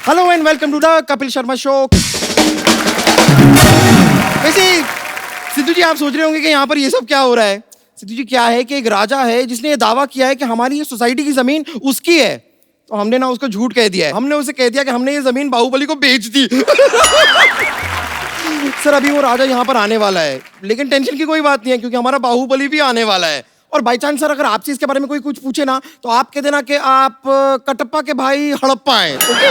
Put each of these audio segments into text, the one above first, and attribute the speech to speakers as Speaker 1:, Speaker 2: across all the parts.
Speaker 1: Hello and welcome to the Kapil Sharma show. वैसे सिद्धू जी आप सोच रहे होंगे कि यहाँ पर ये सब क्या हो रहा है। सिद्धू जी क्या है कि एक राजा है जिसने ये दावा किया है कि हमारी ये सोसाइटी की जमीन उसकी है, तो हमने ना उसको झूठ कह दिया है। हमने उसे कह दिया कि हमने ये जमीन बाहुबली को बेच दी। सर अभी वो राजा यहाँ पर आने वाला है, लेकिन टेंशन की कोई बात नहीं है क्योंकि हमारा बाहुबली भी आने वाला है। और बाई चांस सर अगर आपसे इसके बारे में कोई कुछ पूछे ना तो आप कह देना कि आप कटप्पा के भाई हड़प्पा हैं। ओके?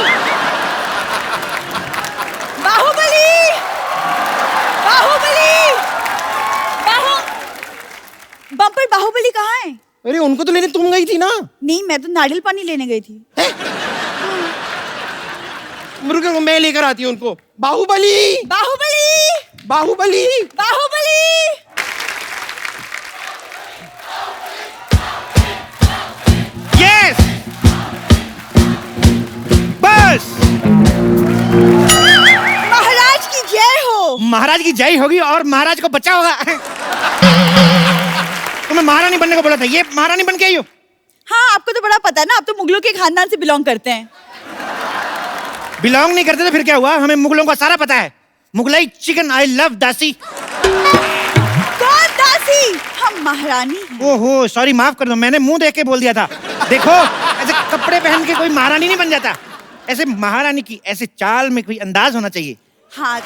Speaker 2: बाहुबली बाहुबली बम्पर बाहुबली कहाँ है?
Speaker 1: अरे उनको तो लेने तुम गई थी ना।
Speaker 2: नहीं, मैं तो नारियल पानी लेने गई थी।
Speaker 1: रुको मैं लेकर आती हूँ उनको। बाहुबली
Speaker 2: बाहुबली
Speaker 1: बाहुबली
Speaker 2: बाहुबली
Speaker 3: यस बस।
Speaker 2: महाराज की जय हो।
Speaker 3: महाराज की जय होगी और महाराज को बचा होगा। तुम्हें महारानी बनने को बोला था, ये महारानी बन के आई हो।
Speaker 2: हाँ, आपको तो बड़ा पता है ना, आप तो मुगलों के खानदान से बिलोंग करते हैं।
Speaker 3: बिलोंग नहीं करते तो फिर क्या हुआ, हमें मुगलों का सारा पता है। मुगलाई चिकन आई लव दासी।
Speaker 2: कौन दासी? हम महारानी हैं।
Speaker 3: ओहो सॉरी, माफ कर दो, मैंने मुंह देख के बोल दिया था। देखो ऐसे कपड़े पहन के कोई महारानी नहीं बन जाता। ऐसे महारानी की ऐसे चाल में कोई अंदाज होना चाहिए।
Speaker 2: हाँ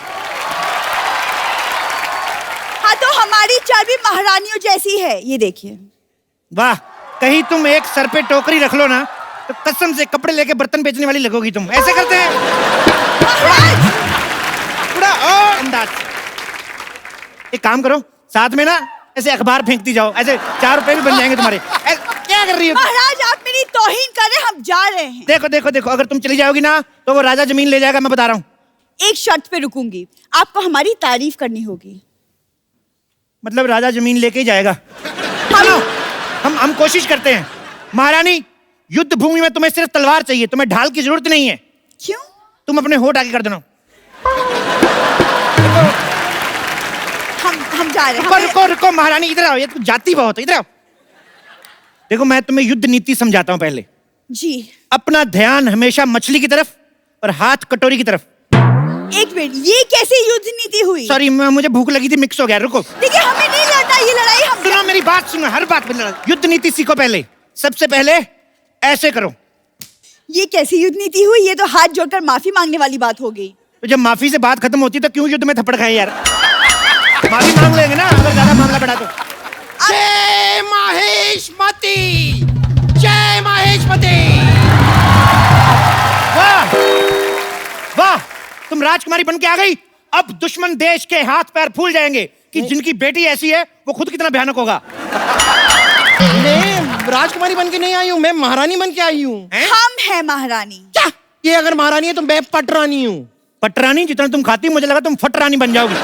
Speaker 2: तो हमारी चाल भी महारानियों जैसी है, ये देखिए।
Speaker 3: वाह, कहीं तुम एक सर पे टोकरी रख लो ना तो कसम से कपड़े लेके बर्तन बेचने वाली लगोगी तुम। ऐसे करते हैं पूरा और अंदाज। एक काम करो, साथ में ना ऐसे अखबार फेंकती जाओ, ऐसे 4 रुपए भी बन जाएंगे तुम्हारे। क्या कर रही हो
Speaker 2: महाराज? आप मेरी तौहीन कर रहे हैं, हम जा रहे हैं।
Speaker 3: देखो देखो देखो, अगर तुम चली जाओगी ना तो वो राजा जमीन ले जाएगा, मैं बता रहा हूँ।
Speaker 2: एक शर्त पे रुकूंगी, आपको हमारी तारीफ करनी होगी।
Speaker 3: मतलब राजा जमीन लेके ही जाएगा। हम कोशिश करते हैं। महारानी, युद्ध भूमि में तुम्हें सिर्फ तलवार चाहिए, तुम्हें ढाल की जरूरत नहीं है।
Speaker 2: क्यों?
Speaker 3: तुम अपने होठ आगे कर देना।
Speaker 2: हम जा रहे हैं।
Speaker 3: रुको रुको महारानी, इधर आओ, ये तो जाती बहुत है, इधर आओ। देखो मैं तुम्हें युद्ध नीति समझाता हूँ पहले।
Speaker 2: जी।
Speaker 3: अपना ध्यान हमेशा मछली की तरफ और हाथ कटोरी की तरफ।
Speaker 2: एक मिनट, ये कैसे युद्ध नीति हुई?
Speaker 3: सॉरी, मुझे भूख लगी थी, मिक्स हो गया। रुको,
Speaker 2: देखिए हमें नहीं लड़ना ये लड़ाई। हम
Speaker 3: सुनो मेरी बात, सुनो, हर बात पे लड़ाई। युद्ध नीति सीखो पहले। सबसे पहले ऐसे करो।
Speaker 2: ये कैसी युद्ध नीति हुई? ये तो हाथ जोड़कर माफी मांगने वाली बात हो गई।
Speaker 3: तो जब माफी से बात खत्म होती तो क्यों युद्ध में थप्पड़ खाए यार। माफी मांग लेंगे ना अगर ज्यादा मामला बढ़ा तो।
Speaker 1: जय महेशमती, जय महेशमती।
Speaker 3: वाह वाह, तुम राजकुमारी बन के आ गई। अब दुश्मन देश के हाथ पैर फूल जाएंगे कि जिनकी बेटी ऐसी है वो खुद कितना भयानक होगा।
Speaker 1: मैं राजकुमारी बन के नहीं आई हूँ, मैं महारानी बन के आई हूँ।
Speaker 2: हम हैं महारानी।
Speaker 1: क्या? ये अगर महारानी है तो मैं पटरानी हूँ।
Speaker 3: पटरानी? जितना तुम खाती मुझे लगा तुम फटरानी बन जाओगी।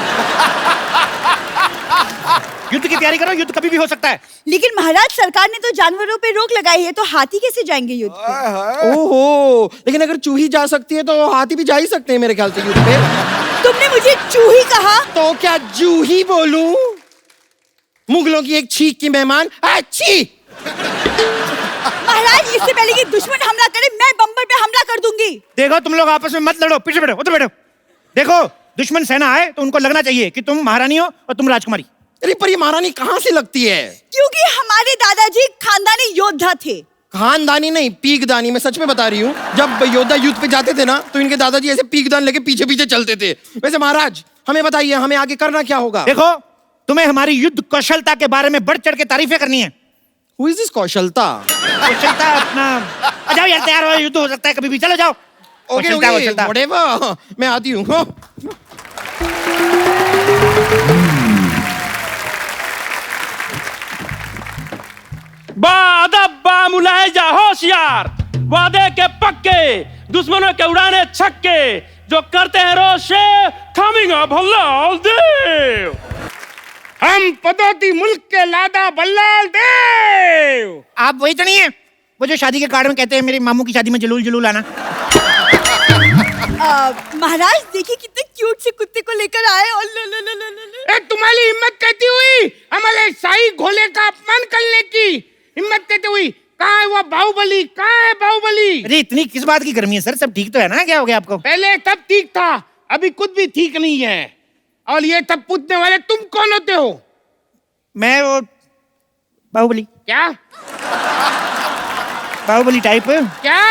Speaker 3: युद्ध की तैयारी करो, युद्ध कभी भी हो सकता है।
Speaker 2: लेकिन महाराज, सरकार ने तो जानवरों पे रोक लगाई है, तो हाथी कैसे जाएंगे युद्ध पे?
Speaker 1: ओहो, लेकिन अगर चूही जा सकती है तो हाथी भी जा ही सकते हैं मेरे ख्याल से युद्ध पे।
Speaker 2: तुमने मुझे चूही कहा?
Speaker 1: तो क्या जूही बोलूं? मुगलों की एक छींक की मेहमान। अच्छी
Speaker 2: महाराज, इससे पहले कि दुश्मन हमला करे मैं बम्बर पे हमला कर दूंगी।
Speaker 3: देखो तुम लोग आपस में मत लड़ो, पीछे बैठो, उधर बैठो। देखो दुश्मन सेना आए तो उनको लगना चाहिए कि तुम महारानी हो और तुम राजकुमारी।
Speaker 1: अरे पर ये महारानी कहाँ से लगती है?
Speaker 2: क्योंकि हमारे दादाजी खानदानी योद्धा थे।
Speaker 1: खानदानी नहीं, पीकदानी। मैं सच में बता रही हूँ, जब योद्धा युद्ध पे जाते थे ना तो इनके दादाजी ऐसे पीकदान लेके पीछे पीछे चलते थे। वैसे महाराज हमें बताइए, हमें आगे करना क्या होगा?
Speaker 3: देखो तुम्हें हमारी युद्ध कौशलता के बारे में बढ़ चढ़ के तारीफें करनी है।
Speaker 1: Who is this कौशलता?
Speaker 3: कौशलता अपना, आ जाओ यार, तैयार हो, युद्ध हो सकता है कभी भी, चलो जाओ।
Speaker 1: ओके ओके, whatever, मैं आती हूँ।
Speaker 4: बा मुलाहिजा होशियार, वादे के पक्के, दुश्मनों के उड़ाने छक्के, जो करते हैं रोशे कमिंग अप भल्लाल देव।
Speaker 3: हम पदोती मुल्क के लादा बल्लाल देव। आप वही तो नहीं है वो जो शादी के कार्ड में कहते हैं मेरे मामू की शादी में जलूल जलूल आना?
Speaker 2: महाराज देखिए कितने क्यूट से कुत्ते को लेकर आए। और
Speaker 5: तुम्हारी हिम्मत कहती हुई हमारे शाही घोड़े का अपमान करने की हिम्मत कहती हुई कहाँ है वो बाहुबली? कहाँ है बाहुबली?
Speaker 3: अरे इतनी किस बात की गर्मी है सर? सब ठीक तो है ना? क्या हो गया आपको?
Speaker 5: पहले तब ठीक था, अभी कुछ भी ठीक नहीं है। और ये तब पूछने वाले तुम कौन होते हो?
Speaker 3: मैं वो बाहुबली।
Speaker 5: क्या
Speaker 3: बाहुबली टाइप।
Speaker 5: क्या?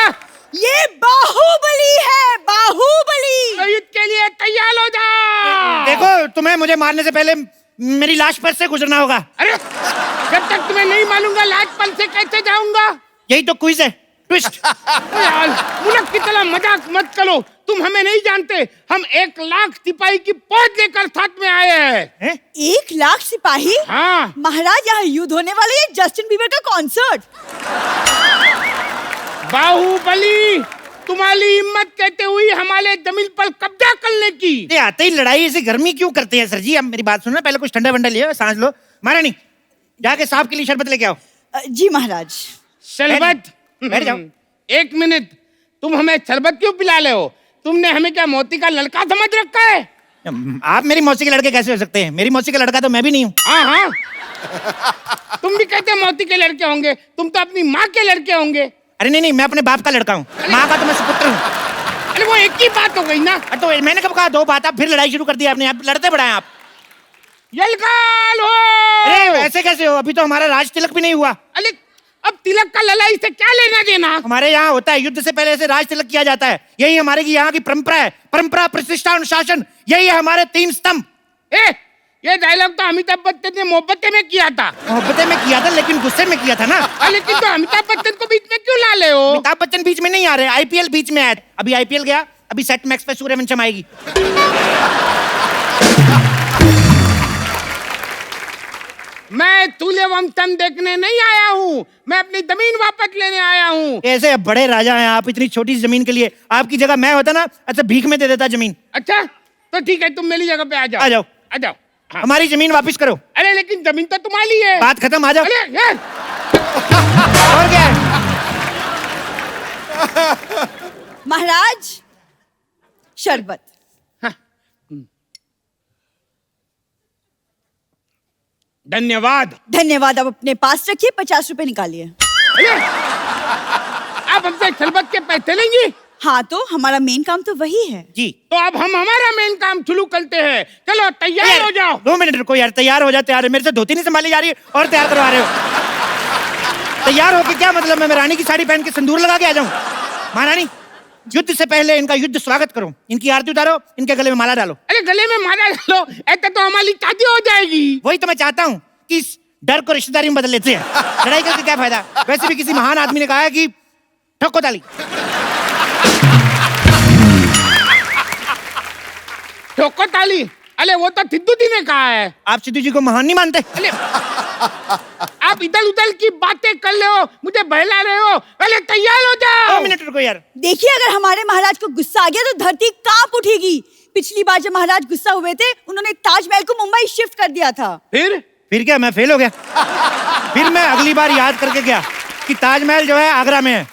Speaker 2: ये बाहुबली है, बाहुबली।
Speaker 5: तो युद्ध के लिए तैयार हो जाओ।
Speaker 3: देखो तुम्हें मुझे मारने से पहले मेरी लाश पर से गुजरना होगा।
Speaker 5: अरे जब तक तुम्हें नहीं मालूंगा लाज पल से कैसे जाऊंगा?
Speaker 3: यही तो क्विज है, ट्विस्ट।
Speaker 5: यार मुल्क की तरह मजाक मत करो, तुम हमें नहीं जानते। हम 1 लाख सिपाही की फौज लेकर साथ में आए हैं।
Speaker 2: 1 लाख सिपाही?
Speaker 5: हाँ
Speaker 2: महाराज, यहाँ युद्ध होने वाला है, जस्टिन बीबर का कॉन्सर्ट।
Speaker 5: बाहुबली, तुम्हारी हिम्मत कहते हुई हमारे जमीन पर कब्जा करने की।
Speaker 3: ये आते ही लड़ाई ऐसी गर्मी क्यों करते हैं सर जी? अब मेरी बात सुनो, पहले कुछ ठंडा वंडा लियो, सांस लो। महारानी जाके साहब के लिए शरबत लेके आओ।
Speaker 2: जी महाराज।
Speaker 5: शरबत?
Speaker 3: बैठ जाओ।
Speaker 5: 1 मिनट, तुम हमें शरबत क्यों पिला रहे हो? तुमने हमें क्या मोती का लड़का समझ रखा है?
Speaker 3: आप मेरी मौसी के लड़के कैसे हो सकते हैं? मेरी मौसी का लड़का तो मैं भी नहीं हूँ।
Speaker 5: हाँ हाँ, तुम भी कहते मोती के लड़के होंगे, तुम तो अपनी माँ के लड़के होंगे।
Speaker 3: अरे नहीं, मैं अपने बाप का लड़का हूँ, माँ का तो मैं सुपुत्र हूँ।
Speaker 5: अरे वो एक ही बात हो गई ना।
Speaker 3: तो मैंने कब कहा 2 बात? आप फिर लड़ाई शुरू कर दी आपने। आप लड़ते बड़ा है आप।
Speaker 5: यलकाल हो।
Speaker 3: अरे ऐसे कैसे हो? अभी तो हमारा राज तिलक भी नहीं हुआ।
Speaker 5: अरे अब तिलक का लड़ाई से क्या लेना देना?
Speaker 3: हमारे यहाँ होता है, युद्ध से पहले से राज तिलक किया जाता है। यही हमारे यहाँ की परंपरा है। परंपरा, प्रतिष्ठा, अनुशासन, यही है हमारे 3 स्तंभ।
Speaker 5: ये डायलॉग तो अमिताभ बच्चन ने मोहब्बतें में किया था।
Speaker 3: मोहब्बतें में किया था, लेकिन गुस्से में किया था ना।
Speaker 5: लेकिन तो अमिताभ बच्चन को बीच में क्यों ला ले हो?
Speaker 3: अमिताभ बच्चन बीच में नहीं आ रहे, आईपीएल बीच में आया। अभी आईपीएल गया, अभी सेट मैक्स पे सूर्यवंशम आएगी।
Speaker 5: मैं सूर्यवंशम देखने नहीं आया हूँ, मैं अपनी जमीन वापस लेने आया हूँ।
Speaker 3: ऐसे बड़े राजा हैं आप, इतनी छोटी सी जमीन के लिए। आपकी जगह मैं होता ना, अच्छा भीख में दे देता जमीन।
Speaker 5: अच्छा तो ठीक है, तुम मेरी जगह पे आ जाओ।
Speaker 3: आ जाओ।
Speaker 5: आ जाओ। हाँ।
Speaker 3: हमारी जमीन वापस करो।
Speaker 5: अरे लेकिन जमीन तो तुम्हारी है।
Speaker 3: बात खत्म, आ जाओ।
Speaker 5: अरे यार
Speaker 3: और क्या है?
Speaker 2: महाराज, शरबत।
Speaker 5: धन्यवाद।
Speaker 2: धन्यवाद। आप अपने पास रखिए, 50 रुपए निकालिए।
Speaker 5: अरे आप हमसे शरबत के पैसे लेंगी?
Speaker 2: हाँ, तो हमारा मेन काम तो वही है
Speaker 3: जी।
Speaker 5: तो अब हम हमारा मेन काम शुरू करते हैं। चलो तैयार हो जाओ।
Speaker 3: 2 मिनट रुको यार, तैयार हो जाओ। तैयार है, मेरे से धोती नहीं संभाली जा रही है और तैयार करवा रहे हो। तैयार होके क्या मतलब? मैं रानी की साड़ी पहन के सिंदूर लगा के आ जाऊं? महारानी, युद्ध से पहले इनका युद्ध स्वागत करो, इनकी आरती उतारो, इनके गले में माला डालो।
Speaker 5: अरे गले में माला डालो, ऐसा तो हमारी शादी हो जाएगी।
Speaker 3: वही तो मैं चाहता हूँ कि इस डर को रिश्तेदारी में बदल लेते हैं। लड़ाई करके क्या फायदा? वैसे भी किसी महान आदमी ने कहा है कि ठोको ताली।
Speaker 5: ठोको ताली? अरे वो तो सिद्धू जी ने कहा है।
Speaker 3: आप सिद्धू जी को महान नहीं मानते?
Speaker 5: अरे आप इधर उधर की बातें कर रहे हो, मुझे बहला रहे हो। पहले तैयार हो जाओ।
Speaker 3: 2 मिनट रुको यार।
Speaker 2: देखिए, अगर हमारे महाराज को गुस्सा आ गया तो धरती कांप उठेगी। पिछली बार जब महाराज गुस्सा हुए थे, उन्होंने ताजमहल को मुंबई शिफ्ट कर दिया था।
Speaker 3: फिर क्या मैं फेल हो गया? फिर मैं अगली बार याद करके गया कि ताजमहल जो है आगरा में है।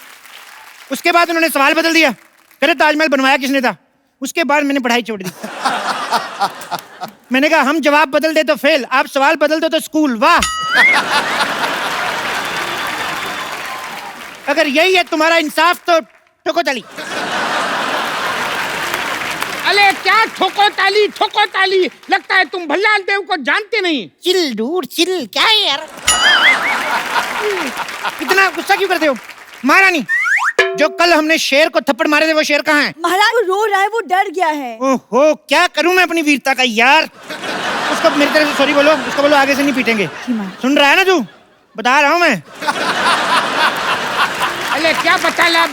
Speaker 3: उसके बाद उन्होंने सवाल बदल दिया, कहते ताजमहल बनवाया किसने था? उसके बाद मैंने पढ़ाई छोड़ दी। मैंने कहा हम जवाब बदल दे तो फेल, आप सवाल बदल दो तो स्कूल। वाह! अगर यही है तुम्हारा इंसाफ तो ठोको ताली।
Speaker 5: अरे क्या ठोको ताली? ठोको ताली? लगता है तुम भल्लाल देव को जानते नहीं।
Speaker 3: चिल डूड चिल, क्या है यार? इतना गुस्सा क्यों करते हो? महारानी, जो कल हमने शेर को थप्पड़ मारे थे वो शेर कहाँ है?
Speaker 2: महाराज, वो रो रहा है, वो डर गया है।
Speaker 3: ओहो, क्या करूं मैं अपनी वीरता का यार? उसको मेरी तरफ से सॉरी बोलो, उसको बोलो आगे से नहीं पीटेंगे। सुन रहा है ना तू? बता रहा हूं मैं।
Speaker 5: अरे क्या बता ला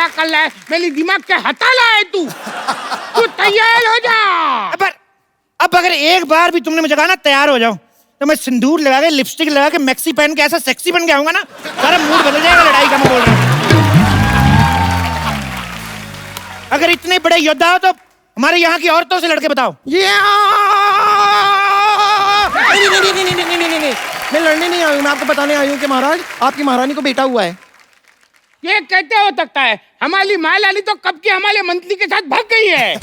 Speaker 5: कर रहा है? मेरी दिमाग के हटा ला है तू। तू तैयार हो जा।
Speaker 3: अब अगर एक बार भी तुमने मुझे कहा ना तैयार हो जाओ, तो मैं सिंदूर लगा के, लिपस्टिक लगा के, मैक्सी पहन के ऐसा सेक्सी बन के आऊंगा ना, सारा मूड बदल जाएगा लड़ाई का। मैं बोल रहा हूँ, अगर इतने बड़े योद्धा हो तो हमारे यहाँ की औरतों से लड़के बताओ।
Speaker 1: नहीं, मैं लड़ने नहीं आई हूँ। मैं आपको बताने आई हूँ कि महाराज, आपकी महारानी को बेटा हुआ है।
Speaker 5: ये कहते हो सकता है? हमारी मालाली तो कब की हमारे मंत्री के साथ भाग गई है।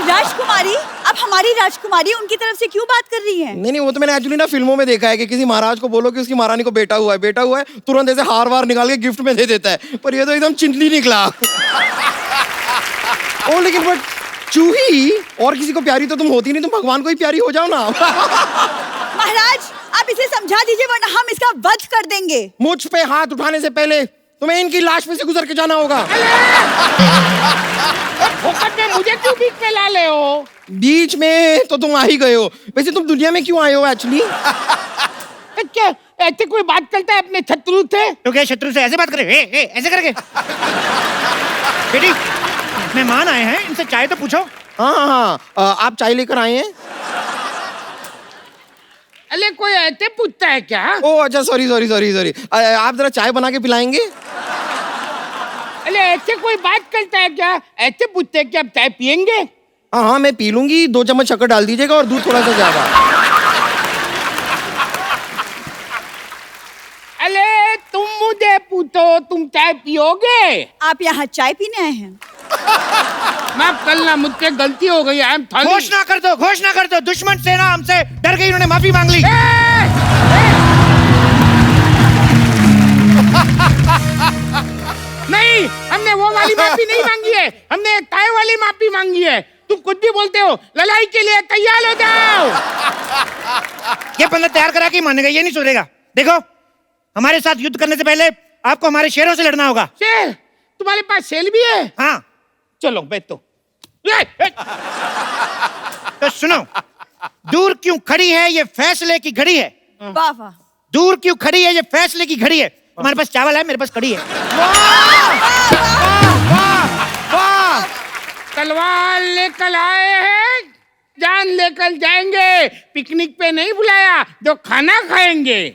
Speaker 2: राजकुमारी, अब हमारी राजकुमारी उनकी तरफ से क्यों बात कर रही है?
Speaker 1: नहीं, वो तो मैंने एक्चुअली ना फिल्मों में देखा है कि किसी महाराज को बोलो कि उसकी महारानी को बेटा हुआ है, तुरंत ऐसे हार वार निकाल के गिफ्ट में दे देता है, पर ये तो एकदम चिंटली निकला। ओ लेकिन बट चूही और किसी को प्यारी तो तुम होती नहीं, तुम भगवान को ही प्यारी हो जाओ ना।
Speaker 2: महाराज, आप इसे समझा दीजिए वरना हम इसका वध कर देंगे।
Speaker 1: मुझ पे हाथ उठाने से पहले तुम्हें इनकी लाश पे से गुजर के जाना होगा।
Speaker 5: फोकट में मुझे क्यों बीच में ला ले हो?
Speaker 1: बीच में तो तुम आ ही गए हो, वैसे तुम दुनिया में क्यों आए हो एक्चुअली?
Speaker 5: क्या ऐसे कोई बात करता है अपने शत्रु से?
Speaker 3: तो क्या शत्रु से ऐसे बात करे? ऐसे करके? बेटी, मेहमान आए हैं, इनसे चाय तो पूछो।
Speaker 1: हाँ, आप चाय लेकर आए हैं?
Speaker 5: अरे कोई ऐसे पूछता है क्या?
Speaker 1: ओ अच्छा, सॉरी। आप जरा चाय बना के पिलाएंगे?
Speaker 5: अरे ऐसे कोई बात करता है क्या? ऐसे पूछते हैं कि आप चाय पियेंगे?
Speaker 1: हाँ, मैं पी लूंगी, 2 चम्मच शक्कर डाल दीजिएगा और दूध थोड़ा सा ज्यादा।
Speaker 5: अरे तुम मुझे पूछो, तुम चाय पियोगे?
Speaker 2: आप यहाँ चाय पीने आए हैं?
Speaker 5: माफ करना, मुझसे गलती हो गई। I am sorry.
Speaker 3: घोषणा कर दो, दुश्मन सेना हमसे डर गई, उन्होंने माफी मांग ली।
Speaker 5: नहीं, हमने वो वाली माफी नहीं मांगी है, हमने चाय वाली माफी मांगी है। तुम कुछ भी बोलते हो। लड़ाई के लिए तैयार हो जाओ।
Speaker 3: ये बंदा तैयार करा के मानेगा, ये नहीं सुधरेगा। देखो, हमारे साथ युद्ध करने से पहले आपको हमारे शेरों से लड़ना होगा।
Speaker 5: शेर? तुम्हारे पास शेर भी है?
Speaker 3: हाँ,
Speaker 5: चलो बैठो।
Speaker 3: तो सुनो, दूर क्यों खड़ी है, ये फैसले की घड़ी है।
Speaker 2: वाह वाह।
Speaker 3: दूर क्यों खड़ी है, ये फैसले की घड़ी है। हमारे पास चावल है, मेरे पास कड़ी है।
Speaker 5: तलवार लेकर आए हैं, जान लेकर जाएंगे। पिकनिक पे नहीं बुलाया, जो खाना खाएंगे।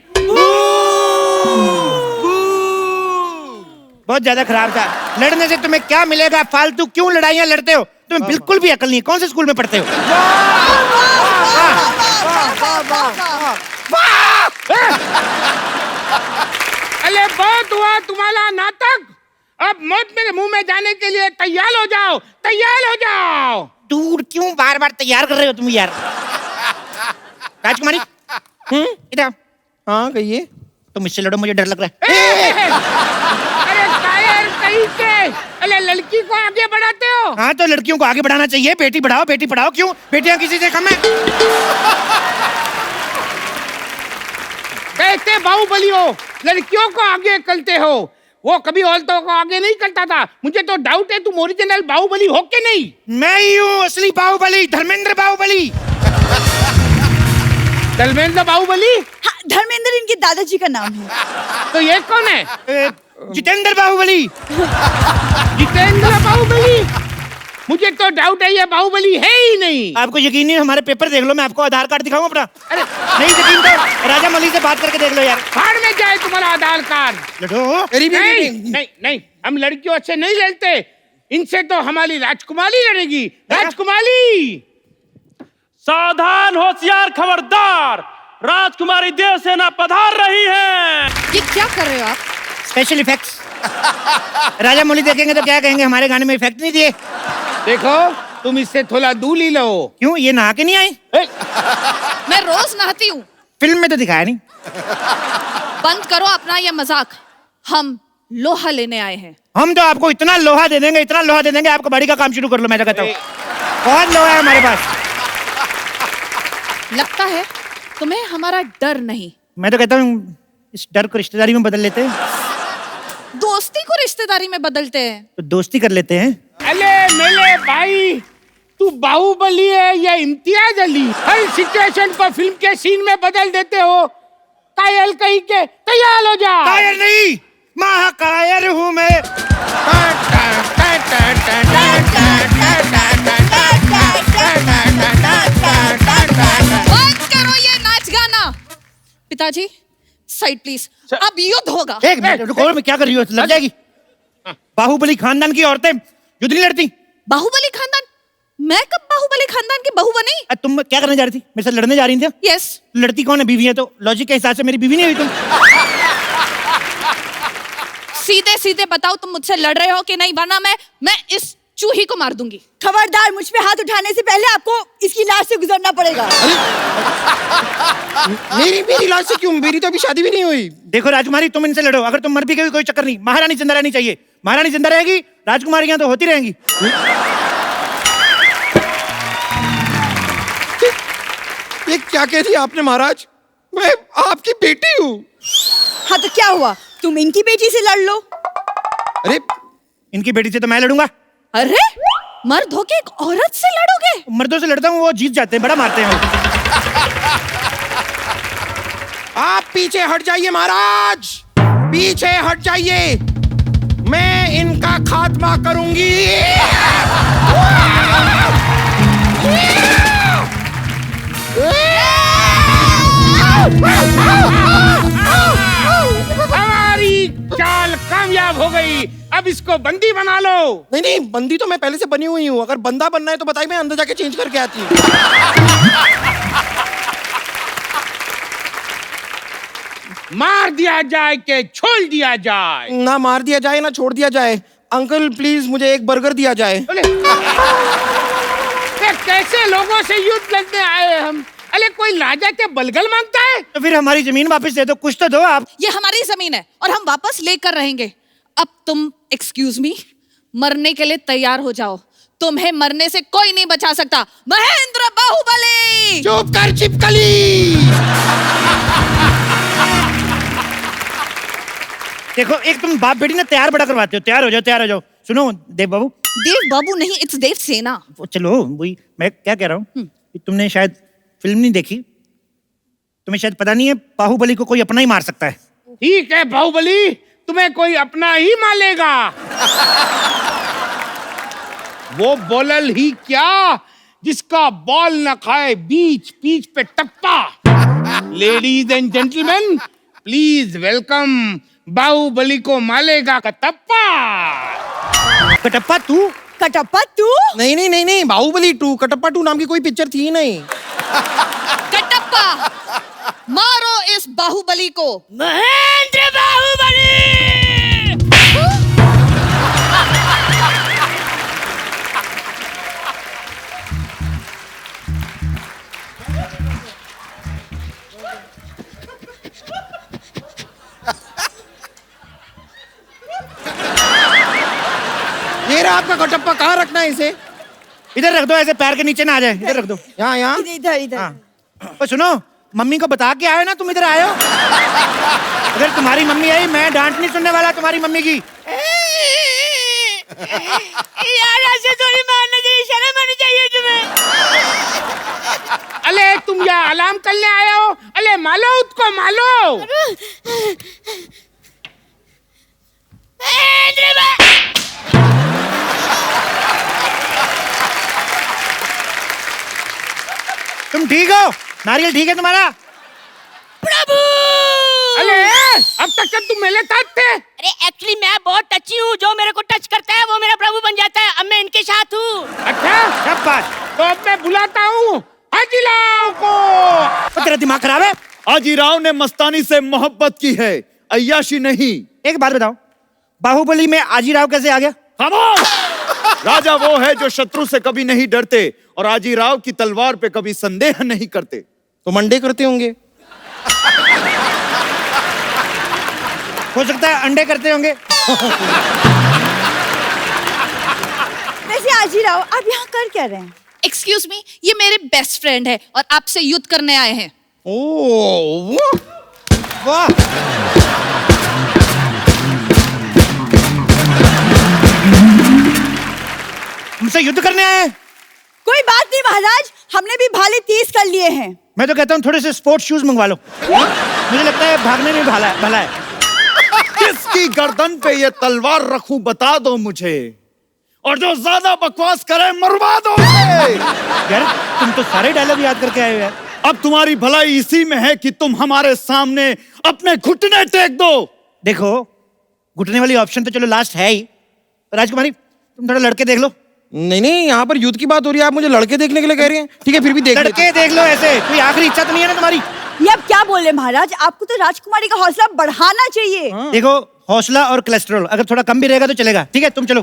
Speaker 3: बहुत ज्यादा खराब था। लड़ने से तुम्हें क्या मिलेगा? फालतू क्यों लड़ाइयाँ लड़ते हो? तुम्हें बिल्कुल भी अकल नहीं है। कौन से स्कूल में पढ़ते हो?
Speaker 5: अरे बहुत हुआ तुम्हारा नाटक। अब मौत मेरे मुंह में जाने के लिए तैयार हो जाओ, तैयार हो जाओ।
Speaker 3: दूर क्यों बार बार तैयार कर रहे हो तुम यार? राजकुमारी, इधर।
Speaker 1: हाँ कहिए।
Speaker 3: तुम इससे लड़ो, मुझे डर लग रहा है।
Speaker 5: अरे कायर कहीं के, अरे लड़की को आगे बढ़ाते हो।
Speaker 3: हाँ, तो लड़कियों को आगे बढ़ाना चाहिए। बेटी बढ़ाओ, बेटी पढ़ाओ। क्यों? बेटियां किसी से कम है?
Speaker 5: कहते बाहुबली हो, लड़कियों को आगे करते हो। वो कभी औरतों को आगे नहीं करता था। मुझे तो डाउट है तुम ओरिजिनल बाहुबली हो के नहीं।
Speaker 3: मैं ही हूँ असली बाहुबली, धर्मेंद्र बाहुबली।
Speaker 5: धर्मेंद्र बाहुबली?
Speaker 2: हाँ, धर्मेंद्र इनके दादाजी का नाम है।
Speaker 5: तो ये कौन है?
Speaker 3: जितेंद्र बाहुबली।
Speaker 5: जितेंद्र बाहुबली? मुझे तो डाउट है ये बाहुबली है ही नहीं।
Speaker 3: आपको यकीन नहीं? हमारे पेपर देख लो, मैं आपको आधार कार्ड दिखाऊं अपना।
Speaker 5: अरे
Speaker 3: नहीं यकीन तो राजा मौली से बात करके देख लो यार।
Speaker 5: फाड़ में जाए तुम्हारा आधार कार्ड।
Speaker 3: लड़ो।
Speaker 5: नहीं, हम लड़कियों से नहीं लड़ते। इनसे तो हमारी राजकुमारी लड़ेगी। राजकुमारी!
Speaker 4: सावधान, होशियार, खबरदार, राजकुमारी देव सेना पधार रही है।
Speaker 6: ये क्या कर रहे हो आप?
Speaker 3: Special effects. राजा मौली देखेंगे तो क्या कहेंगे, हमारे गाने में इफेक्ट नहीं दिए।
Speaker 5: देखो, तुम इससे थोड़ा दूर ही लो।
Speaker 3: क्यों? ये नहा के नहीं आई?
Speaker 6: मैं रोज नहाती हूँ।
Speaker 3: फिल्म में तो दिखाया नहीं।
Speaker 6: बंद करो अपना ये मजाक। हम लोहा लेने आए हैं।
Speaker 3: हम तो आपको इतना लोहा दे देंगे, इतना लोहा दे देंगे, आपको बड़ी का काम शुरू कर लो। मैं तो कहता हूँ बहुत लोहा है हमारे पास।
Speaker 6: लगता है तुम्हें हमारा डर नहीं।
Speaker 3: मैं तो कहता हूँ इस डर को रिश्तेदारी में बदल लेते हैं।
Speaker 6: दोस्ती को रिश्तेदारी में बदलते हैं।
Speaker 3: तो दोस्ती कर लेते हैं।
Speaker 5: अरे मेरे भाई, तू बाहुबली है या इम्तियाज अली? हर सिचुएशन को फिल्म के सीन में बदल देते हो। कायल कहीं के, तैयार हो जा।
Speaker 3: कायर नहीं, महाकायर हूँ मैं।
Speaker 6: बंद करो ये नाच गाना। पिताजी साइड प्लीज, अब युद्ध होगा।
Speaker 3: एक मिनट रुको, मैं क्या कर रही हो? लग जाएगी। बाहुबली खानदान की औरतें युद्ध नहीं लड़ती।
Speaker 6: बाहुबली खानदान? मैं कब बाहुबली खानदान की बहू बनी?
Speaker 3: तुम क्या करने जा रही थी? मेरे साथ लड़ने जा रही थी?
Speaker 6: यस।
Speaker 3: लड़ती कौन है? बीवी है तो लॉजिक के हिसाब से मेरी बीवी नहीं हुई तुम।
Speaker 6: सीधे सीधे बताओ तुम मुझसे लड़ रहे हो कि नहीं, वरना मैं इस चूही को मार दूंगी।
Speaker 2: खबरदार, मुझ पे हाथ उठाने से पहले आपको इसकी लाश से गुजरना पड़ेगा।
Speaker 1: मेरी लाश से क्यों? मेरी तो अभी शादी भी नहीं हुई।
Speaker 3: देखो राजकुमारी, तुम इनसे लड़ो, अगर तुम मर भी गई कोई चक्कर नहीं, महारानी जिंदा रहनी चाहिए। महारानी जिंदा रहेगी, राजकुमारियां तो होती रहेंगी।
Speaker 1: ये क्या कह दिया आपने महाराज? मैं आपकी बेटी हूँ।
Speaker 2: हाँ तो क्या हुआ, तुम इनकी बेटी से लड़ लो।
Speaker 1: अरे
Speaker 3: इनकी बेटी से तो मैं लड़ूंगा।
Speaker 6: अरे मर्द होके एक औरत से लड़ोगे?
Speaker 3: मर्दों से लड़ता हूँ, वो जीत जाते हैं, बड़ा मारते हैं वो।
Speaker 1: आप पीछे हट जाइए महाराज, पीछे हट जाइए, मैं इनका खात्मा करूंगी।
Speaker 5: हमारी चाल कामयाब हो गई, अब इसको बंदी बना लो।
Speaker 1: नहीं नहीं, बंदी तो मैं पहले से बनी हुई हूँ। अगर बंदा बनना है तो बताइए, मैं अंदर जाके चेंज करके आती हूँ।
Speaker 5: मार दिया जाए कि छोड़ दिया जाए?
Speaker 1: ना मार दिया जाए ना छोड़ दिया जाए। अंकल प्लीज मुझे एक बर्गर दिया जाए।
Speaker 5: बोले, ये कैसे लोगों से युद्ध लड़ने आए हम? अरे कोई राजा के बलगल मांगता है?
Speaker 3: तो फिर हमारी जमीन वापस दे दो, कुछ तो दो आप।
Speaker 6: ये हमारी जमीन है और हम वापस लेकर रहेंगे। अब तुम एक्सक्यूज मी, मरने के लिए तैयार हो जाओ। तुम्हें मरने से कोई नहीं बचा सकता। महेंद्र बाहुबली!
Speaker 1: चुप कर चिपकली।
Speaker 3: देखो, एक तुम बाप बेटी ना तैयार बड़ा करवाते हो। तैयार हो जाओ, तैयार हो जाओ। सुनो देव बाबू।
Speaker 6: देव बाबू नहीं, इट्स देव सेना।
Speaker 3: चलो वही मैं क्या कह रहा हूँ कि तुमने शायद फिल्म नहीं देखी, तुम्हें शायद पता नहीं है बाहुबली को कोई अपना ही मार सकता है।
Speaker 5: ठीक है बाहुबली, तुम्हें कोई अपना ही मालेगा। वो बोलल ही क्या जिसका बॉल न खाए बीच पीच पे टप्पा। Ladies and gentleman, please welcome Baahubali को मालेगा कटप्पा।
Speaker 3: कटप्पा तू?
Speaker 2: कटप्पा तू?
Speaker 1: नहीं नहीं नहीं नहीं, बाहुबली 2, कटप्पा 2 नाम की कोई पिक्चर थी नहीं।
Speaker 6: कटप्पा, मारो इस बाहुबली को। महेंद्र बाहुबली!
Speaker 1: ये रहा आपका कटप्पा। कहाँ रखना है इसे?
Speaker 3: इधर रख दो, ऐसे पैर के नीचे ना आ जाए। इधर रख दो।
Speaker 1: यहाँ यहाँ।
Speaker 2: इधर इधर।
Speaker 3: हाँ। और सुनो, मम्मी को बता के आए ना तुम इधर आए हो। अगर तुम्हारी मम्मी आई, मैं डांट नहीं सुनने वाला तुम्हारी मम्मी की।
Speaker 6: यार ऐसे थोड़ी मारना चाहिए, शर्म आनी चाहिए तुम्हें।
Speaker 5: अले तुम यहाँ अलार्म करने आए हो? अले मालो उसको, मालो।
Speaker 3: तुम ठीक हो? नारियल ठीक है तुम्हारा?
Speaker 6: प्रभु!
Speaker 5: अले अब तक तो तुम मेरे साथ थे।
Speaker 7: अरे एक्चुअली मैं बहुत टची हूँ, जो मेरे को टच करता है वो मेरा प्रभु बन जाता है। अब मैं इनके साथ हूँ।
Speaker 5: अच्छा
Speaker 3: सब बात।
Speaker 5: तो अब मैं बुलाता हूँ हाजीराव को।
Speaker 3: तो तेरा दिमाग खराब है?
Speaker 8: हाजीराव ने मस्तानी से मोहब्बत की है, अय्याशी नहीं।
Speaker 3: एक बात बताओ, बाहुबली में आजीराव कैसे आ गया?
Speaker 8: खामोश! राजा वो है जो शत्रु से कभी नहीं डरते और आजीराव की तलवार पे कभी संदेह नहीं करते।
Speaker 1: तो मंडे करते होंगे।
Speaker 3: हो सकता है अंडे करते होंगे।
Speaker 2: वैसे आजीराव, आप यहाँ कर क्या रहे हैं?
Speaker 6: एक्सक्यूज मी, ये मेरे बेस्ट फ्रेंड है और आपसे युद्ध करने आए हैं।
Speaker 1: ओह
Speaker 3: वाह! मुझसे युद्ध करने आए हैं?
Speaker 2: कोई बात नहीं महाराज, हमने भी भाले तेज कर लिए हैं।
Speaker 3: मैं तो कहता हूँ थोड़े से स्पोर्ट्स शूज मंगवा लो। मुझे लगता है भागने में भला है।
Speaker 8: किसकी गर्दन पे ये तलवार रखूं बता दो मुझे, और जो ज्यादा बकवास करे मरवा दो उसे।
Speaker 3: यार तुम तो सारे डायलॉग याद करके आए हो यार।
Speaker 8: अब तुम्हारी भलाई इसी में है कि तुम हमारे सामने अपने घुटने टेक दो।
Speaker 3: देखो, घुटने वाली ऑप्शन तो चलो लास्ट है ही। राजकुमारी, तुम थोड़ा लड़के देख लो।
Speaker 1: नहीं नहीं, यहाँ पर युद्ध की बात हो रही है, आप मुझे लड़के देखने के लिए कह रही हैं। ठीक है, फिर भी देख लेते
Speaker 3: लड़के देख लो ऐसे। कोई आखिरी इच्छा तो नहीं है ना तुम्हारी?
Speaker 2: ये अब क्या बोल रहे महाराज, आपको तो राजकुमारी का हौसला बढ़ाना चाहिए।
Speaker 3: देखो, हौसला और कोलेस्ट्रॉल अगर थोड़ा कम भी रहेगा तो चलेगा। ठीक है, तुम चलो।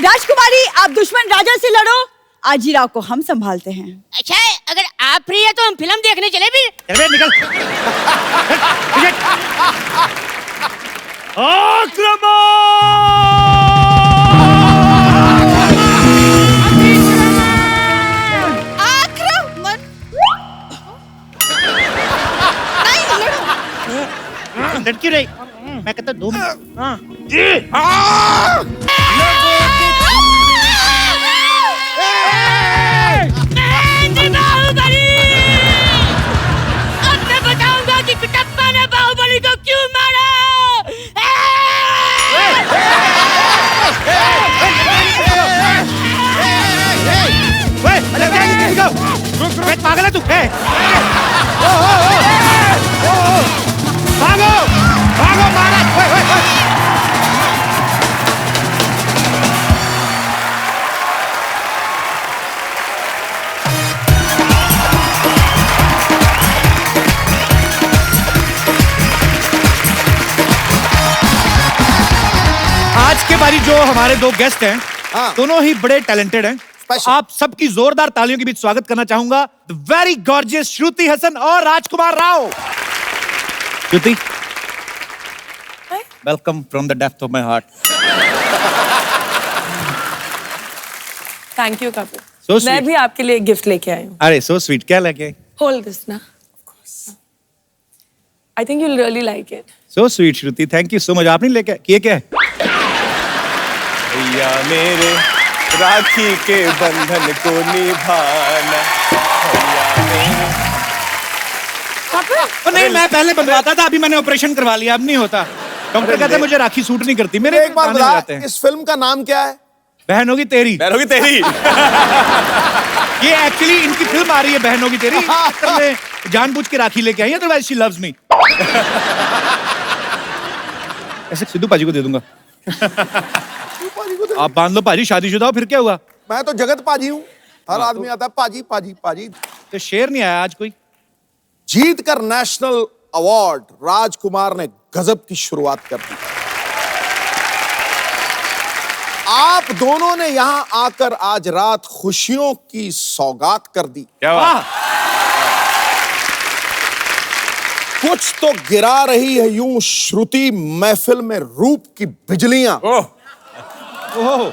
Speaker 2: राजकुमारी, आप दुश्मन राजा से लड़ो, आजीराव को हम संभालते हैं।
Speaker 7: अच्छा है, अगर आप फ्री है तो हम फिल्म देखने चले भी।
Speaker 3: चल बे, निकल।
Speaker 6: आक्रमण। नहीं लड़ो।
Speaker 3: लड़की रही, मैं कहता 2 मिनट। हाँ।
Speaker 7: महेंद्र बाहुबली, अब मैं बताऊंगा कि कटप्पा ने बाहुबली को क्यों मारा।
Speaker 3: पागल है तू? भागो भागो महाराज। आज के बारी जो हमारे 2 गेस्ट हैं, दोनों ही बड़े टैलेंटेड हैं। आप सबकी जोरदार तालियों के बीच स्वागत करना चाहूंगा the very gorgeous Shruti Haasan और Rajkummar Rao. Shruti, welcome from the depth of my heart.
Speaker 9: Thank you Kapoor.
Speaker 3: So
Speaker 9: मैं
Speaker 3: sweet.
Speaker 9: भी आपके लिए गिफ्ट लेके आई हूँ।
Speaker 3: अरे सो स्वीट, क्या लेके आई?
Speaker 9: होल्ड दिस ना। I think you will really like it.
Speaker 3: So sweet Shruti, thank you so much. आपने लेके ये क्या है?
Speaker 10: भैया मेरे राखी के बंधन को निभाना, भैया मेरे।
Speaker 3: ओ नहीं, मैं पहले बनवाता था, अभी मैंने ऑपरेशन करवा लिया, अब नहीं होता। डॉक्टर कहते हैं मुझे राखी सूट नहीं करती। मेरे
Speaker 10: एक बार
Speaker 3: गाने
Speaker 10: बता,
Speaker 3: लगाते हैं।
Speaker 10: इस फिल्म का नाम क्या है?
Speaker 3: बहन होगी तेरी।
Speaker 10: बहन होगी तेरी।
Speaker 3: ये एक्चुअली इनकी फिल्म आ रही है बहन होगी तेरी। इस चक्कर में जानबूझ के राखी लेके आई है, अदरवाइज शी लव्स मी। ऐसे सिद्धू पाजी को दे दूंगा। आप बांध लो पाजी, शादीशुदा हो फिर क्या हुआ?
Speaker 10: मैं तो जगत पाजी हूँ, हर आदमी आता है पाजी पाजी पाजी।
Speaker 3: तो शेर नहीं आया आज कोई?
Speaker 10: जीत कर नेशनल अवार्ड राजकुमार ने गजब की शुरुआत कर दी। आप दोनों ने यहां आकर आज रात खुशियों की सौगात कर दी।
Speaker 3: क्या बात?
Speaker 10: कुछ तो गिरा रही है यूं श्रुति महफिल में रूप की बिजलियां।
Speaker 3: ओह,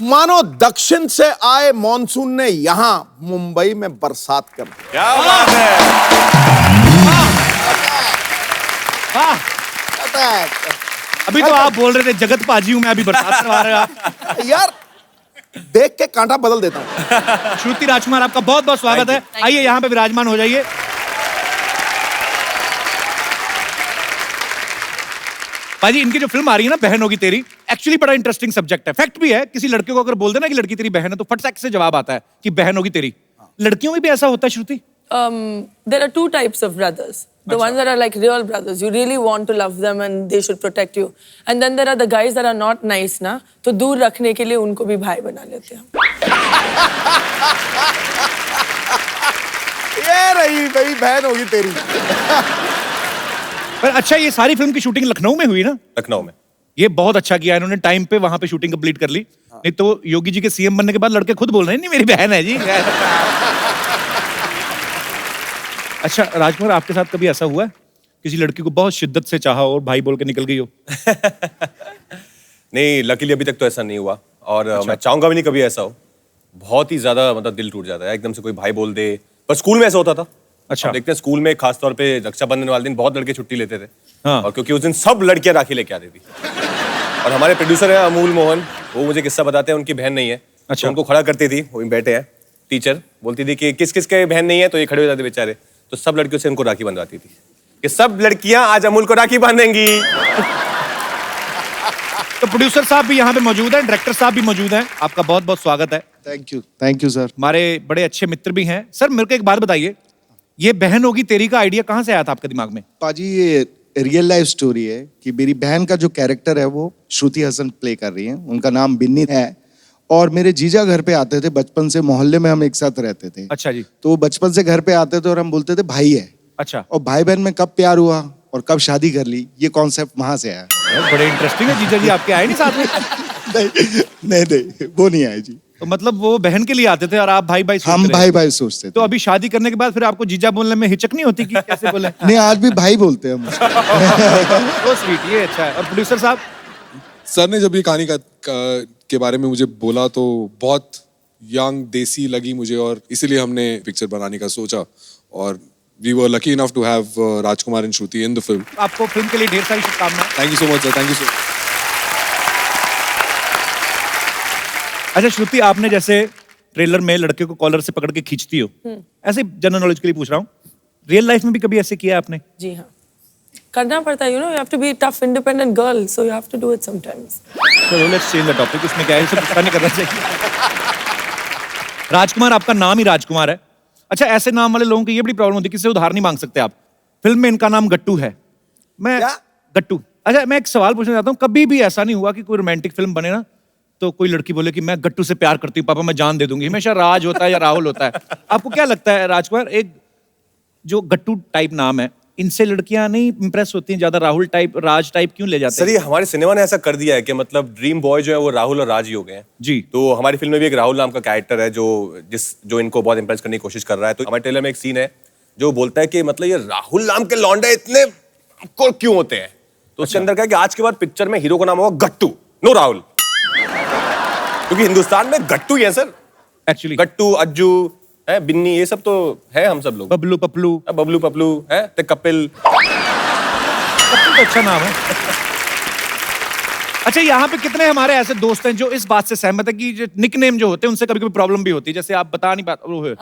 Speaker 10: मानो दक्षिण से आए मॉनसून ने यहां मुंबई में बरसात कर दी।
Speaker 3: क्या बात है? अभी तो आप बोल रहे थे जगत पाजी हूं मैं, अभी बरसात करवा रहे हो आप।
Speaker 10: यार देख के कांटा बदल देता हूं।
Speaker 3: श्रुति राजकुमार, आपका बहुत बहुत स्वागत है। आइए यहाँ पे विराजमान हो जाइए। पाजी, इनकी जो फिल्म आ रही है ना बहन होगी तेरी, एक्चुअली बड़ा इंटरेस्टिंग सब्जेक्ट है। फैक्ट भी है, किसी लड़के को अगर बोल देना कि लड़की तेरी बहन है तो फट से जवाब आता है कि बहन होगी तेरी। लड़कियों में भी ऐसा होता है श्रुति?
Speaker 9: There are 2 types of brothers. The ones that are like real brothers. You really want to love them and they should protect you. And then there are the guys that are not nice ना, तो दूर रखने के लिए उनको भी भाई बना लेते हैं।
Speaker 10: ये रही भाई बहन होगी तेरी।
Speaker 3: पर अच्छा, ये सारी फिल्म की शूटिंग लखनऊ में हुई ना?
Speaker 10: लखनऊ में।
Speaker 3: ये बहुत अच्छा किया इन्होंने, टाइम पे वहां पे शूटिंग कंप्लीट कर ली। नहीं तो योगी जी के सीएम बनने के बाद लड़के खुद बोल रहे हैं नहीं मेरी बहन है जी। अच्छा राजकुमार, आपके साथ कभी ऐसा हुआ है किसी लड़की को बहुत शिद्दत से चाहा और भाई बोल के निकल गई हो?
Speaker 11: नहीं, लकीली अभी तक तो ऐसा नहीं हुआ और मैं चाहूंगा भी नहीं कभी ऐसा हो। बहुत ही ज्यादा मतलब दिल टूट जाता है एकदम से कोई भाई बोल दे। पर स्कूल में ऐसा होता था।
Speaker 3: अच्छा,
Speaker 11: देखते हैं स्कूल में खासतौर पे रक्षाबंधन वाले दिन बहुत लड़के छुट्टी लेते थे।
Speaker 3: हाँ।
Speaker 11: और क्योंकि उस दिन सब लड़कियां राखी लेके आती थी और हमारे प्रोड्यूसर हैं अमूल मोहन, वो मुझे किस्सा बताते हैं, उनकी बहन नहीं है।
Speaker 3: अच्छा।
Speaker 11: तो उनको खड़ा करती थी, वो बैठे हैं, टीचर बोलती थी कि किस किस के बहन नहीं है, तो ये खड़े हो जाते बेचारे। तो सब लड़कियों से उनको राखी बंधवाती थी कि सब लड़कियां आज अमूल को राखी बांधेंगी।
Speaker 3: तो प्रोड्यूसर साहब भी यहाँ पे मौजूद हैं, डायरेक्टर साहब भी मौजूद हैं, आपका बहुत बहुत स्वागत है।
Speaker 12: Thank you sir.
Speaker 3: हमारे बड़े अच्छे मित्र भी हैं। सर मेरे को एक बात बताइए, ये बहन होगी तेरी का आइडिया कहाँ से आया था आपके दिमाग में?
Speaker 12: पाजी, ये रियल लाइफ स्टोरी है कि मेरी बहन का जो कैरेक्टर है वो श्रुति हसन प्ले कर रही है। उनका नाम बिन्नी है और मेरे जीजा घर पे आते थे बचपन से, मोहल्ले में हम एक साथ रहते थे।
Speaker 3: अच्छा जी।
Speaker 12: तो बचपन से घर पे आते थे और हम बोलते थे भाई है।
Speaker 3: अच्छा।
Speaker 12: और भाई बहन में कब प्यार हुआ और कब शादी कर ली, ये कॉन्सेप्ट वहां से आया।
Speaker 3: बड़े इंटरेस्टिंग है जीजा जी, आपके आए नहीं साथ में?
Speaker 12: नहीं वो नहीं आए जी।
Speaker 3: तो मतलब वो बहन के लिए आते थे और आप भाई भाई
Speaker 12: हम भाई भाई सोचते थे।
Speaker 3: तो अभी शादी करने के बाद फिर आपको जीजा बोलने में हिचक नहीं होती कि कैसे बोले?
Speaker 12: नहीं, आज भी भाई बोलते हैं हम।
Speaker 3: तो स्वीट, ये अच्छा है। और प्रोड्यूसर साहब?
Speaker 13: सर ने जब ये कहानी के बारे में मुझे बोला तो बहुत यंग देसी लगी मुझे, और इसीलिए हमने पिक्चर बनाने का सोचा, और we were lucky enough to have Rajkumar and Shruti in the film.
Speaker 3: आपको फिल्म के लिए ढेर सारी शुभकामनाएं।
Speaker 13: Thank you so much, sir. Thank you so much.
Speaker 3: अच्छा श्रुति, आपने जैसे ट्रेलर में लड़के को कॉलर से पकड़ के खींचती हो, ऐसे जनरल नॉलेज के लिए पूछ रहा हूँ, रियल लाइफ में भी कभी ऐसे किया आपने?
Speaker 9: जी हाँ, करना पड़ता है, you know, you have to be a tough independent girl, so you have to do it sometimes.
Speaker 3: चलो लेट्स चेंज द टॉपिक, इसमें क्या है, इसे गुस्सा नहीं करना चाहिए। राजकुमार, आपका नाम ही राजकुमार है। अच्छा, ऐसे नाम वाले लोगों की ये बड़ी प्रॉब्लम होती है, किसी से उधार नहीं मांग सकते आप। फिल्म में इनका नाम गट्टू है। गट्टू। अच्छा, मैं एक सवाल पूछना चाहता हूँ, कभी भी ऐसा नहीं हुआ कि कोई रोमांटिक फिल्म बने ना तो कोई लड़की बोले कि मैं गट्टू से प्यार करती हूँ, पापा मैं जान दे दूंगी? हमेशा राज होता है या राहुल होता है। आपको क्या लगता है राजकुमार, एक जो गट्टू टाइप नाम है, इनसे लड़कियां नहीं इंप्रेस होती हैं ज्यादा? राहुल टाइप, राज टाइप क्यों ले जाते हैं?
Speaker 11: सर ये हमारे सिनेमा ने ऐसा कर दिया है कि मतलब ड्रीम बॉय जो है वो राहुल और राज ही हो गए हैं
Speaker 3: जी।
Speaker 11: तो हमारी फिल्म में भी एक राहुल नाम का कैरेक्टर है जो इनको बहुत इंप्रेस करने की कोशिश कर रहा है। तो हमारे ट्रेलर में एक सीन है जो बोलता है कि मतलब ये राहुल नाम के लौंडे इतने आपको क्यों होते हैं, तो उसके अंदर क्या है कि आज के बाद पिक्चर में हीरो का नाम होगा गट्टू, नो राहुल, क्योंकि हिंदुस्तान में गट्टू ही है सर
Speaker 3: एक्चुअली।
Speaker 11: गट्टू, अज्जू है, बिन्नी, ये सब तो है हम सब लोग।
Speaker 3: बबलू पपलू,
Speaker 11: बबलू पपलू है, ते कपिल।
Speaker 3: कपिल तो अच्छा नाम है। अच्छा, यहाँ पे कितने हमारे ऐसे दोस्त हैं जो इस बात से सहमत है कि निकनेम जो होते हैं उनसे कभी कभी प्रॉब्लम भी होती है, जैसे आप बता नहीं पाते?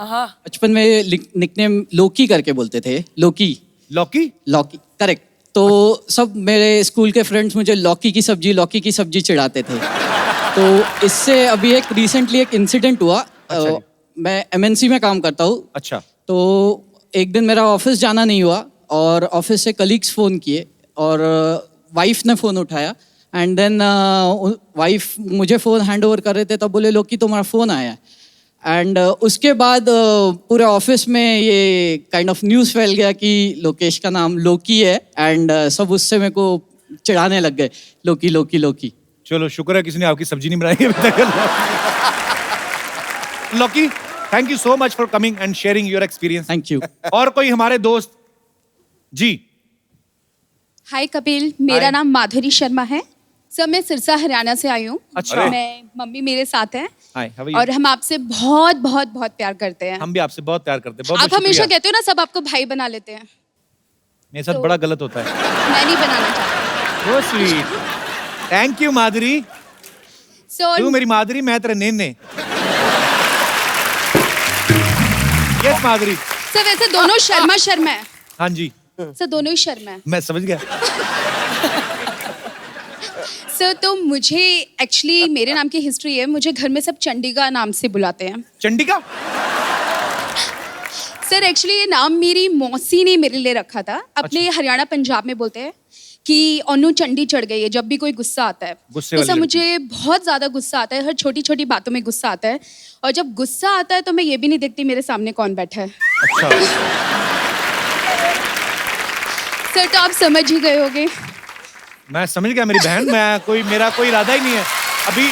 Speaker 14: बचपन में निकनेम लोकी करके बोलते थे। लोकी,
Speaker 3: लौकी,
Speaker 14: लौकी, करेक्ट। तो सब मेरे स्कूल के फ्रेंड्स मुझे लौकी की सब्जी चिढ़ाते थे। तो इससे अभी एक रिसेंटली एक इंसिडेंट हुआ।
Speaker 3: अच्छा
Speaker 14: मैं MNC में काम करता हूँ।
Speaker 3: अच्छा।
Speaker 14: तो एक दिन मेरा ऑफिस जाना नहीं हुआ और ऑफिस से कलीग्स फ़ोन किए और वाइफ ने फ़ोन उठाया एंड देन वाइफ मुझे फ़ोन हैंड ओवर कर रहे थे, तब बोले लोकी तुम्हारा फ़ोन आया है। एंड उसके बाद पूरे ऑफिस में ये काइंड ऑफ न्यूज़ फैल गया कि लोकेश का नाम लोकी है एंड सब उससे मेरे को चिढ़ाने लग गए, लोकी लोकी लोकी।
Speaker 3: चलो शुक्र है किसी ने आपकी सब्जी नहीं बनाई अभी तक। Loki, thank you so much for coming and sharing your experience.
Speaker 14: Thank you.
Speaker 3: और कोई हमारे दोस्त? जी।
Speaker 15: हाय कपिल, मेरा नाम माधुरी शर्मा है। सर मैं सिरसा हरियाणा से आई हूँ।
Speaker 3: अच्छा।
Speaker 15: मैं मम्मी मेरे साथ हैं।
Speaker 3: हाय, हाउ आर यू?
Speaker 15: और हम आपसे बहुत बहुत बहुत प्यार करते हैं।
Speaker 3: हम भी आपसे बहुत प्यार करते हैं। बहुत
Speaker 15: आप हमेशा कहते हो ना सब आपको भाई बना लेते हैं,
Speaker 3: मेरे साथ बड़ा गलत होता है।
Speaker 15: मैं नहीं बनाना चाहती।
Speaker 3: So sweet. थैंक यू माधुरी। तू मेरी माधुरी, मैं तेरे नेने। यस माधुरी।
Speaker 15: सर वैसे दोनों शर्मा है।
Speaker 3: हाँ जी।
Speaker 15: सर दोनों ही शर्मा है।
Speaker 3: मैं समझ गया।
Speaker 15: सर तो मुझे एक्चुअली मेरे नाम की हिस्ट्री है, मुझे घर में सब चंडिका नाम से बुलाते हैं।
Speaker 3: चंडिका?
Speaker 15: सर एक्चुअली ये नाम मेरी मौसी ने मेरे लिए रखा था। अपने हरियाणा पंजाब में बोलते हैं कि ओनू चंडी चढ़ गई है जब भी कोई गुस्सा आता है। तो सर मुझे बहुत ज्यादा गुस्सा आता है, हर छोटी छोटी बातों में गुस्सा आता है, और जब गुस्सा आता है तो मैं ये भी नहीं देखती मेरे सामने कौन बैठा है।
Speaker 3: अच्छा।
Speaker 15: सर तो आप समझ ही गए होगे।
Speaker 3: मैं समझ गया मेरी बहन, मेरा कोई इरादा ही नहीं है अभी।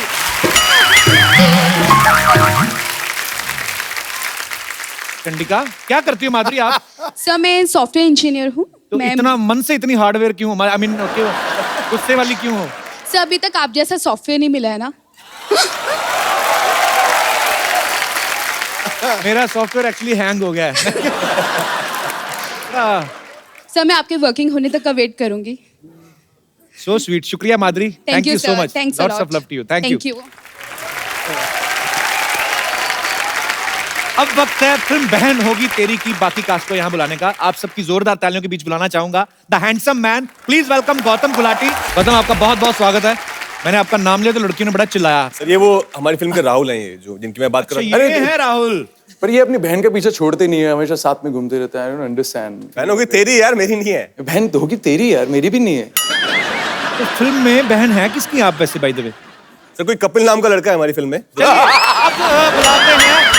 Speaker 3: चंडिका, क्या करती हो माधुरी आप?
Speaker 15: सर मैं सॉफ्टवेयर इंजीनियर हूँ।
Speaker 3: तो इतना मन से इतनी हार्डवेयर क्यों? आई मीन गुस्से वाली क्यों हो?
Speaker 15: सर अभी तक आप जैसा सॉफ्टवेयर नहीं मिला है ना।
Speaker 3: मेरा सॉफ्टवेयर एक्चुअली हैंग हो गया है।
Speaker 15: सर मैं आपके वर्किंग होने तक का वेट करूंगी।
Speaker 3: सो स्वीट, शुक्रिया Madhuri. Thank you so much.
Speaker 15: Thanks
Speaker 3: lots of love to you. Thank you. अब वक्त है फिल्म बहन होगी तेरी की बाकी कास्ट को यहाँ बुलाने का। आप सबकी जोरदार तालियों के बीच बुलाना चाहूंगा the handsome man, please welcome Gautam Gulati. Gautam, आपका बहुत बहुत स्वागत है। मैंने आपका नाम लिया तो लड़कियों ने बड़ा चिल्लाया।
Speaker 11: सर ये वो हमारी फिल्म के राहुल हैं, ये जो जिनकी मैं बात कर रहा हूँ।
Speaker 3: ये है राहुल।
Speaker 16: पर ये अपनी बहन के पीछे छोड़ते नहीं है, हमेशा साथ में घूमते रहते हैं। I don't understand.
Speaker 11: बहन होगी तेरी यार, मेरी नहीं है।
Speaker 16: बहन तो होगी तेरी यार, मेरी भी नहीं है।
Speaker 3: तो फिल्म में बहन है किसकी आप वैसे बाय द वे?
Speaker 11: सर कोई कपिल नाम का लड़का है हमारी फिल्म में।
Speaker 3: अब बुलाते हैं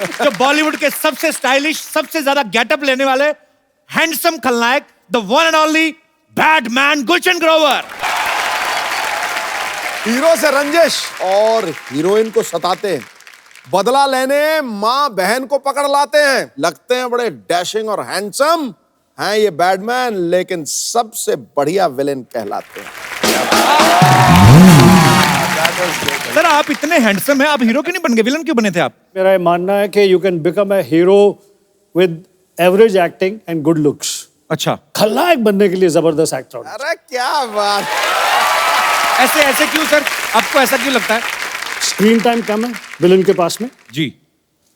Speaker 3: जो बॉलीवुड के सबसे स्टाइलिश, सबसे ज्यादा गेटअप लेने वाले हैंडसम खलनायक, the one and only badman Gulshan Grover.
Speaker 10: Hero से रंजिश और हीरोइन को सताते हैं, बदला लेने माँ बहन को पकड़ लाते हैं, लगते हैं बड़े डैशिंग और हैंडसम हैं ये बैडमैन, लेकिन सबसे बढ़िया विलेन कहलाते हैं।
Speaker 3: सर आप इतने हैंडसम हैं, आप हीरो क्यों नहीं बन गए, विलन क्यों बने थे आप?
Speaker 17: मेरा ये मानना है कि you can become a hero with average acting and good looks.
Speaker 3: अच्छा,
Speaker 17: खलनायक बनने के लिए जबरदस्त एक्टर।
Speaker 10: अरे क्या बात,
Speaker 3: ऐसे ऐसे क्यों सर, आपको ऐसा क्यों लगता है?
Speaker 17: स्क्रीन टाइम कम है विलन के पास में
Speaker 3: जी,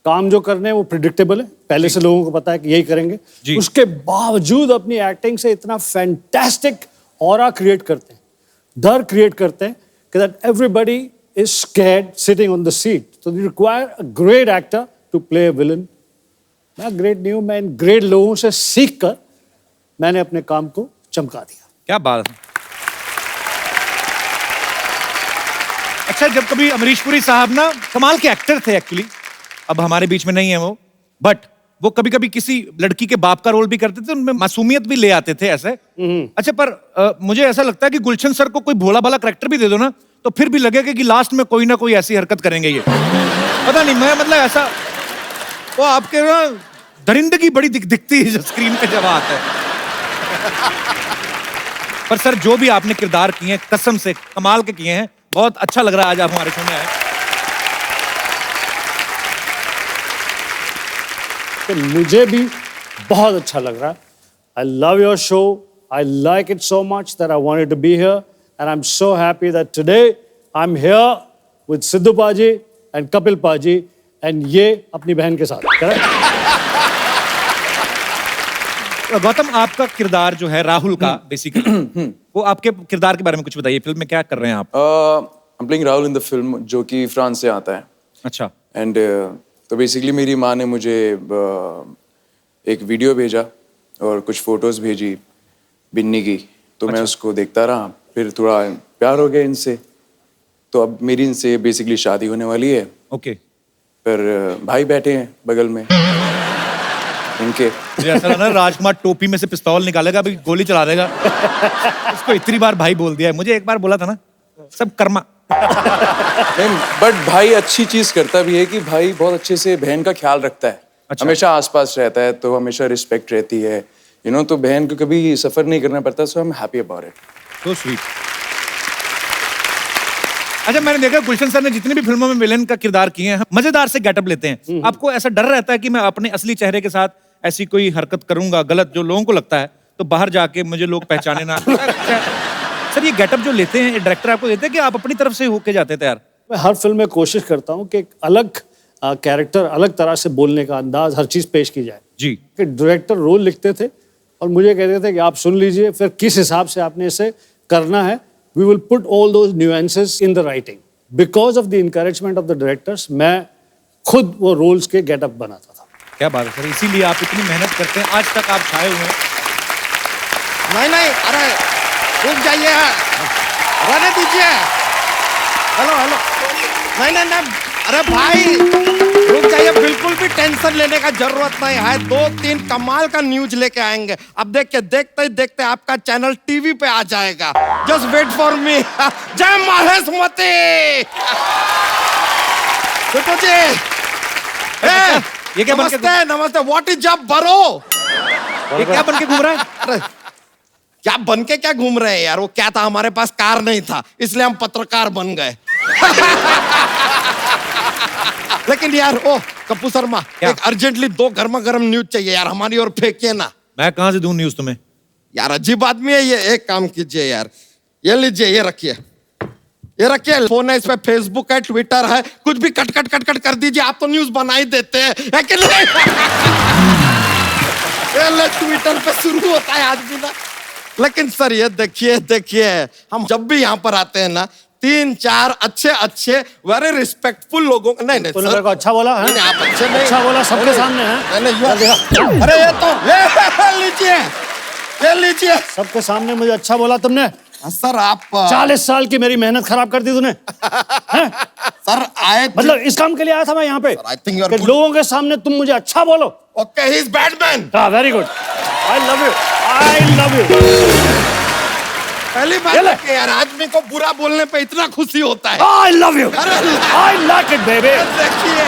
Speaker 17: काम जो करने हैं वो प्रिडिक्टेबल है, पहले से लोगों को पता है कि यही करेंगे
Speaker 3: जी।
Speaker 17: उसके बावजूद अपनी एक्टिंग से इतना फैंटास्टिक ऑरा क्रिएट करते हैं, डर क्रिएट करते हैं कि that everybody is scared sitting on the seat. So they require a great actor to play a villain. मैं ग्रेट नहीं हूं, मैं इन ग्रेट लोगों से सीख कर मैंने अपने काम को चमका दिया।
Speaker 3: क्या बात है। अच्छा, जब कभी अमरीश पुरी साहब ना कमाल के एक्टर थे एक्चुअली, अब हमारे बीच में नहीं है वो, बट वो कभी कभी किसी लड़की के बाप का रोल भी करते थे, उनमें मासूमियत भी ले आते थे ऐसे। अच्छा, पर मुझे ऐसा लगता है कि गुलशन सर को कोई भोला भाला करैक्टर भी दे दो ना, तो फिर भी लगेगा कि लास्ट में कोई ना कोई ऐसी हरकत करेंगे ये। पता नहीं, मैं मतलब ऐसा, वो आपके ना दरिंदगी बड़ी दिखती है स्क्रीन पे जब आता है। पर सर जो भी आपने किरदार किए हैं कसम से कमाल के किए हैं, बहुत अच्छा लग रहा है आज आप हमारे शो में आए।
Speaker 17: तो मुझे भी बहुत अच्छा लग रहा है। I love your show. I like it so much that I wanted to be here, and I'm so happy that today I'm here with Sidhu Paji and Kapil Paji, and ये अपनी बहन के साथ। correct?
Speaker 3: गौतम, आपका किरदार जो है राहुल का बेसिकली, वो आपके किरदार के बारे में कुछ बताइए, फिल्म में क्या कर रहे हैं आप?
Speaker 16: I'm playing Rahul in the film, जो कि फ्रांस से आता है।
Speaker 3: अच्छा।
Speaker 16: एंड तो बेसिकली मेरी माँ ने मुझे एक वीडियो भेजा और कुछ फोटोज भेजी बिन्नी की, तो मैं उसको देखता रहा, फिर थोड़ा प्यार हो गया इनसे, तो अब मेरी इनसे बेसिकली शादी होने वाली है।
Speaker 3: ओके।
Speaker 16: पर भाई बैठे हैं बगल में इनके।
Speaker 3: मुझे ऐसा लगा राजकुमार टोपी में से पिस्तौल निकालेगा, अभी गोली चला देगा। उसको इतनी बार भाई बोल दिया है, मुझे एक बार बोला था ना, सब कर्मा।
Speaker 16: बट भाई अच्छी चीज करता भी है कि भाई बहुत अच्छे से बहन का ख्याल रखता है। अच्छा। हमेशा आसपास रहता है, तो हमेशा रिस्पेक्ट रहती है, यू नो, तो बहन को कभी सफर नहीं करना पड़ता। So I am happy about it.
Speaker 3: So sweet. अच्छा, मैंने देखा गुलशन सर ने जितनी भी फिल्मों में विलेन का किरदार किए हैं, मजेदार से गेटअप लेते हैं। आपको ऐसा डर रहता है कि मैं अपने असली चेहरे के साथ ऐसी कोई हरकत करूंगा गलत, जो लोगों को लगता है, तो बाहर जाके मुझे लोग पहचाने ना? सर ये गेटअप जो लेते हैं डायरेक्टर आपको देते हैं कि आप अपनी तरफ से होके जाते हैं तैयार?
Speaker 17: मैं हर फिल्म में कोशिश करता हूँ कि एक अलग कैरेक्टर, अलग तरह से बोलने का अंदाज, हर चीज पेश की जाए
Speaker 3: जी।
Speaker 17: कि डायरेक्टर रोल लिखते थे और मुझे कहते थे कि आप सुन लीजिए, फिर किस हिसाब से आपने इसे करना है। We will put all those nuances in the writing. Because of the encouragement of the directors मैं खुद वो रोल्स के गेटअप बनाता था।
Speaker 3: क्या बात है सर, इसीलिए आप इतनी मेहनत करते हैं, आज तक आप छाए हुए हैं।
Speaker 1: नहीं, अरे रुक जाइए, रहने दीजिए। हेलो, नहीं, अरे भाई रुक जाइए, बिल्कुल भी टेंशन लेने का जरूरत नहीं है। 2-3 कमाल का न्यूज लेके आएंगे। अब देखिए, देखते ही देखते आपका चैनल टीवी पे आ जाएगा। Just wait for me. Jai Maheshmati.
Speaker 3: ये क्या
Speaker 1: नमस्ते, व्हाट इज जब बरो?
Speaker 3: ये क्या बन के घूम रहा है?
Speaker 1: अरे क्या बन के क्या घूम रहे हैं यार, वो क्या था, हमारे पास कार नहीं था, इसलिए हम पत्रकार बन गए। लेकिन यार, ओ कप्पू शर्मा, एक अर्जेंटली 2 गर्मा गर्म न्यूज चाहिए यार, हमारी ओर फेंकिए ना।
Speaker 3: मैं कहां से दूं न्यूज तुम्हें?
Speaker 1: यार अजीब आदमी है ये। एक काम कीजिए यार, ये लीजिए, ये रखिए, ये रखिए। फोन है, इस पे फेसबुक है, ट्विटर है, कुछ भी कट कर दीजिए। आप तो न्यूज बना ही देते हैं, है कि नहीं? ट्विटर पे शुरू होता है आदमी ना। लेकिन सर ये देखिए, हम जब भी यहाँ पर आते हैं ना, 3-4 अच्छे वेरी रिस्पेक्टफुल लोगों को, नहीं
Speaker 17: सर को अच्छा बोला है?
Speaker 1: नहीं, आप अच्छे नहीं,
Speaker 17: अच्छा बोला सबके सामने है।
Speaker 1: अरे ये तो लीजिए, सबके
Speaker 17: सामने मुझे अच्छा बोला तुमने।
Speaker 1: सर आप
Speaker 17: 40 साल की मेरी मेहनत खराब कर दी तूने।
Speaker 1: सर आए
Speaker 17: मतलब इस काम के लिए आया था मैं यहाँ पे कि लोगों के सामने तुम मुझे अच्छा बोलो।
Speaker 1: Okay, he is Batman.
Speaker 17: हाँ, very good, I love you, I love you.
Speaker 1: पहली बात है कि यार आदमी को बुरा बोलने पे इतना खुशी होता है।
Speaker 17: आई love you, I like it baby.
Speaker 1: देखिए,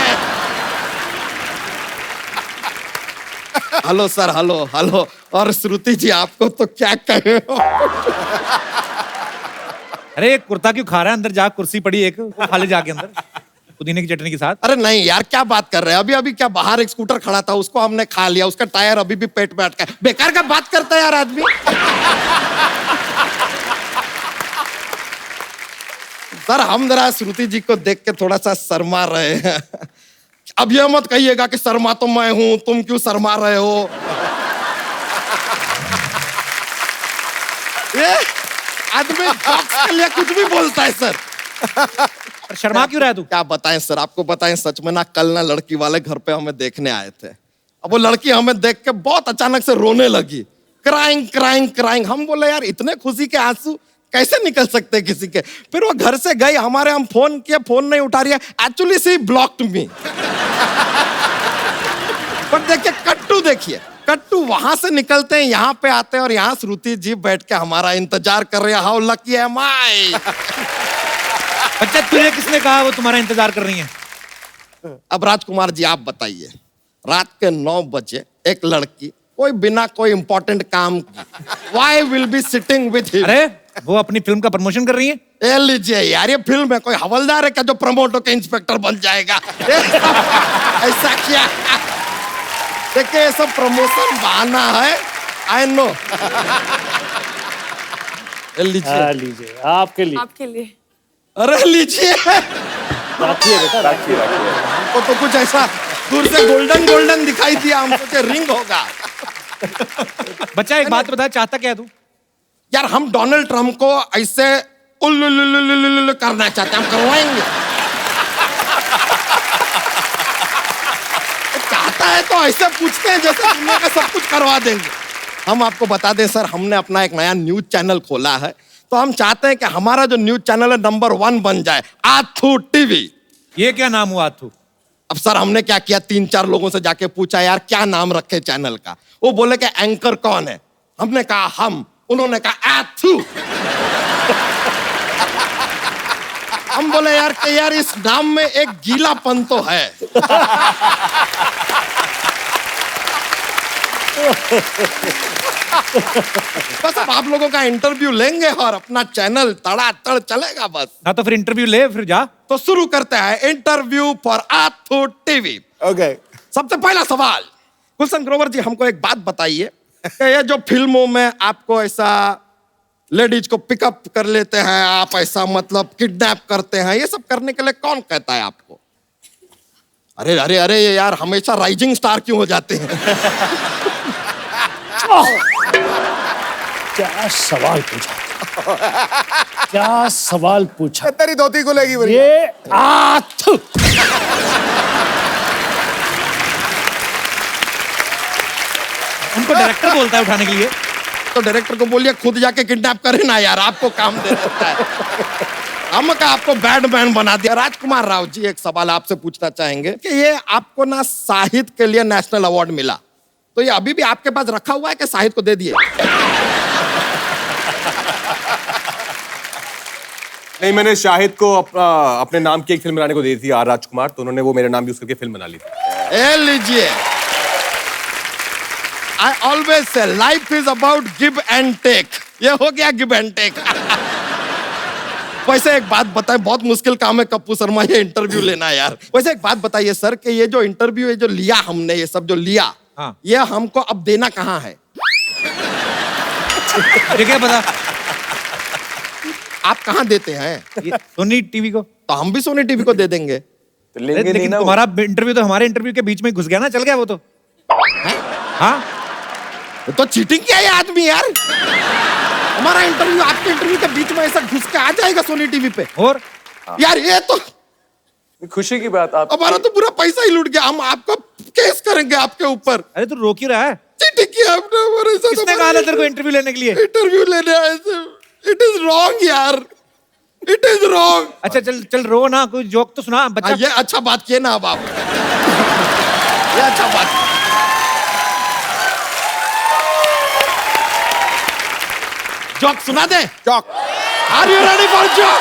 Speaker 1: हेलो सर, हेलो हेलो। और श्रुति जी आपको तो क्या कहे।
Speaker 3: अरे कुर्ता क्यों खा रहा है? अंदर जा, कुर्सी पड़ी एक, वो खा ले जाके अंदर पुदीने की चटनी के साथ।
Speaker 1: अरे नहीं यार, क्या बात कर रहे हैं? अभी अभी क्या बाहर एक स्कूटर खड़ा था, उसको हमने खा लिया, उसका टायर अभी भी पेट में अटका है। बेकार का बात करता है यार आदमी। सर हम जरा श्रुति जी को देख के थोड़ा सा शर्मा रहे हैं। अब यह मत कहिएगा कि शर्मा तो मैं हूं, तुम क्यों शर्मा रहे हो। ये आदमी जॉक्स के लिए कुछ भी बोलता है सर।
Speaker 3: शर्मा क्यों रहा है तू?
Speaker 1: क्या बताएं सर, आपको बताएं सच में ना, कल ना लड़की वाले घर पे हमें देखने आए थे। अब वो लड़की हमें देख के बहुत अचानक से रोने लगी, क्राइंग क्राइंग क्राइंग। हम बोले यार इतने खुशी के आंसू कैसे निकल सकते हैं किसी के। फिर वो घर से गई, हमारे हम फोन किए, फोन नहीं उठा रही है। एक्चुअली सी ब्लॉक्ड मी। पर देखिए कट्टू, देखिए कट्टू वहां से निकलते हैं, यहाँ पे आते हैं और यहाँ श्रुति जी बैठ के हमारा इंतजार कर रहे हैं। हाउ लकी एम आई।
Speaker 3: बच्चा तुझे किसने कहा वो तुम्हारा इंतजार कर रही है?
Speaker 1: अब राजकुमार जी आप बताइए, रात के 9 बजे एक लड़की कोई बिना कोई इंपॉर्टेंट काम why will be sitting with him?
Speaker 3: अरे वो अपनी फिल्म का प्रमोशन कर रही है।
Speaker 1: ए लीजिए यार, ये फिल्म है, कोई हवलदार है क्या जो प्रमोट होकर इंस्पेक्टर बन जाएगा? ऐसा क्या? देखिए ये सब प्रमोशन बहाना है, आई नो। लीजिए
Speaker 17: लीजिए, आपके लिए,
Speaker 9: आपके लिए।
Speaker 1: अरे लीजिए,
Speaker 17: राखिए बेटा, राखिए राखिए।
Speaker 1: तो कुछ ऐसा दूर से गोल्डन गोल्डन दिखाई दिया, हम सोचे रिंग होगा।
Speaker 3: बच्चा एक बात बता, चाहता क्या है तू?
Speaker 1: यार हम डोनाल्ड ट्रम्प को ऐसे उल्लू करना चाहते हैं, हम करवाएंगे। चाहता है तो ऐसे पूछते हैं जैसे दुनिया का सब कुछ करवा देंगे। हम आपको बता दें सर, हमने अपना एक नया न्यूज चैनल खोला है, तो हम चाहते हैं कि हमारा जो न्यूज चैनल है नंबर 1 बन जाए, आथू टीवी।
Speaker 3: ये क्या नाम हुआ आथू?
Speaker 1: अब सर हमने क्या किया, 3-4 लोगों से जाके पूछा यार क्या नाम रखे चैनल का। वो बोले कि एंकर कौन है? हमने कहा हम, उन्होंने कहा आथू। हम बोले यार कि यार इस नाम में एक गीलापन तो है। बस अब आप लोगों का इंटरव्यू लेंगे और अपना चैनल तड़ातड़ चलेगा बस।
Speaker 3: हाँ तो फिर इंटरव्यू ले, फिर जा।
Speaker 1: तो शुरू करते हैं इंटरव्यू फॉर आथू टीवी।
Speaker 10: ओके,
Speaker 1: सबसे पहला सवाल, गुलशन ग्रोवर जी हमको एक बात बताइए कि ये जो फिल्मों में आपको ऐसा लेडीज को पिकअप कर लेते हैं, आप ऐसा मतलब किडनैप करते हैं, ये सब करने के लिए कौन कहता है आपको? अरे अरे अरे यार हमेशा राइजिंग स्टार क्यों हो जाते हैं?
Speaker 17: क्या सवाल पूछा, क्या सवाल पूछा।
Speaker 10: तेरी धोती को लेगी
Speaker 17: ये आथू।
Speaker 3: उनको डायरेक्टर बोलता है उठाने के लिए।
Speaker 1: तो डायरेक्टर को बोलिए खुद जाके किडनैप करे ना यार, आपको काम दे देता है। हम का आपको बैडमैन बना दिया। राजकुमार राव जी एक सवाल आपसे पूछना चाहेंगे कि ये आपको ना साहित्य के लिए नेशनल अवार्ड मिला, तो ये अभी भी आपके पास रखा हुआ है कि साहित्य को दे दिए?
Speaker 11: नहीं, मैंने शाहिद को अपने नाम की एक फिल्म बनाने को दी थी, आर राजकुमार, तो उन्होंने वो मेरा नाम यूज करके फिल्म बना ली थी।
Speaker 1: ए लीजिए, I always say life is about give and take. ये हो गया give and take. वैसे एक बात बताए, बहुत मुश्किल काम है कप्पू शर्मा ये इंटरव्यू लेना यार। वैसे एक बात बताइए सर कि ये जो इंटरव्यू है जो लिया हमने, ये सब जो लिया,
Speaker 3: हाँ।
Speaker 1: ये हमको अब देना कहाँ है?
Speaker 3: क्या पता
Speaker 1: आप कहाँ देते हैं?
Speaker 3: सोनी टीवी को।
Speaker 1: तो हम भी सोनी टीवी को दे देंगे।
Speaker 16: तो लेंगे
Speaker 3: लेकिन तुम्हारा इंटरव्यू तो हमारे इंटरव्यू के बीच में घुस गया ना, चल गया वो तो। हाँ
Speaker 1: तो चीटिंग किया ये आदमी यार। हमारा इंटरव्यू आपके इंटरव्यू के बीच में ऐसा घुस के आ जाएगा सोनी टीवी पे।
Speaker 3: और
Speaker 1: यार ये तो
Speaker 16: खुशी की बात। आप
Speaker 1: हमारा तो पूरा पैसा ही लूट गया, हम आपको केस करेंगे आपके ऊपर।
Speaker 3: अरे तू रोक क्यों रहा है?
Speaker 1: चीटिंग किया आपने हमारे साथ।
Speaker 3: किसने कहा था तेरे को इंटरव्यू लेने के लिए?
Speaker 1: इंटरव्यू लेने आए थे। इट इज रॉन्ग यार, इट इज रॉन्ग।
Speaker 3: अच्छा चल चल रो ना, कोई जोक तो सुना बच्चा।
Speaker 1: ये अच्छा बात किए ना अब आप, ये अच्छा बात। जोक सुना दे।
Speaker 10: Joke.
Speaker 1: Are you ready for joke?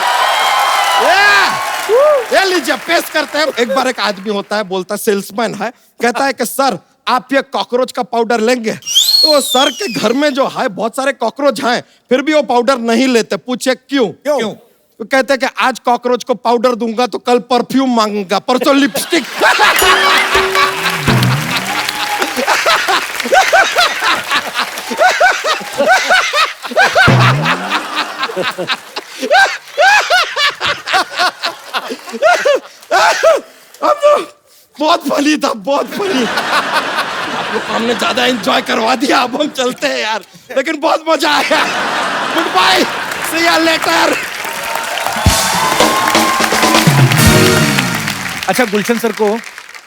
Speaker 1: ये लीजिए पेश करते हैं। एक बार एक आदमी होता है, बोलता है, सेल्समैन है, कहता है कि सर आप ये कॉकरोच का पाउडर लेंगे? तो सर के घर में जो है बहुत सारे कॉकरोच हैं, फिर भी वो पाउडर नहीं लेते। पूछे क्यों? क्यों? तो कहते हैं कि आज कॉकरोच को पाउडर दूंगा तो कल परफ्यूम मांगूंगा, परसों लिपस्टिक। अब तो बहुत फनी था, बहुत फनी। आप लोग हमने ज्यादा एंजॉय करवा दिया, अब हम चलते हैं यार, लेकिन बहुत मजा आया। Good bye, see you later.
Speaker 18: अच्छा, गुलशन सर को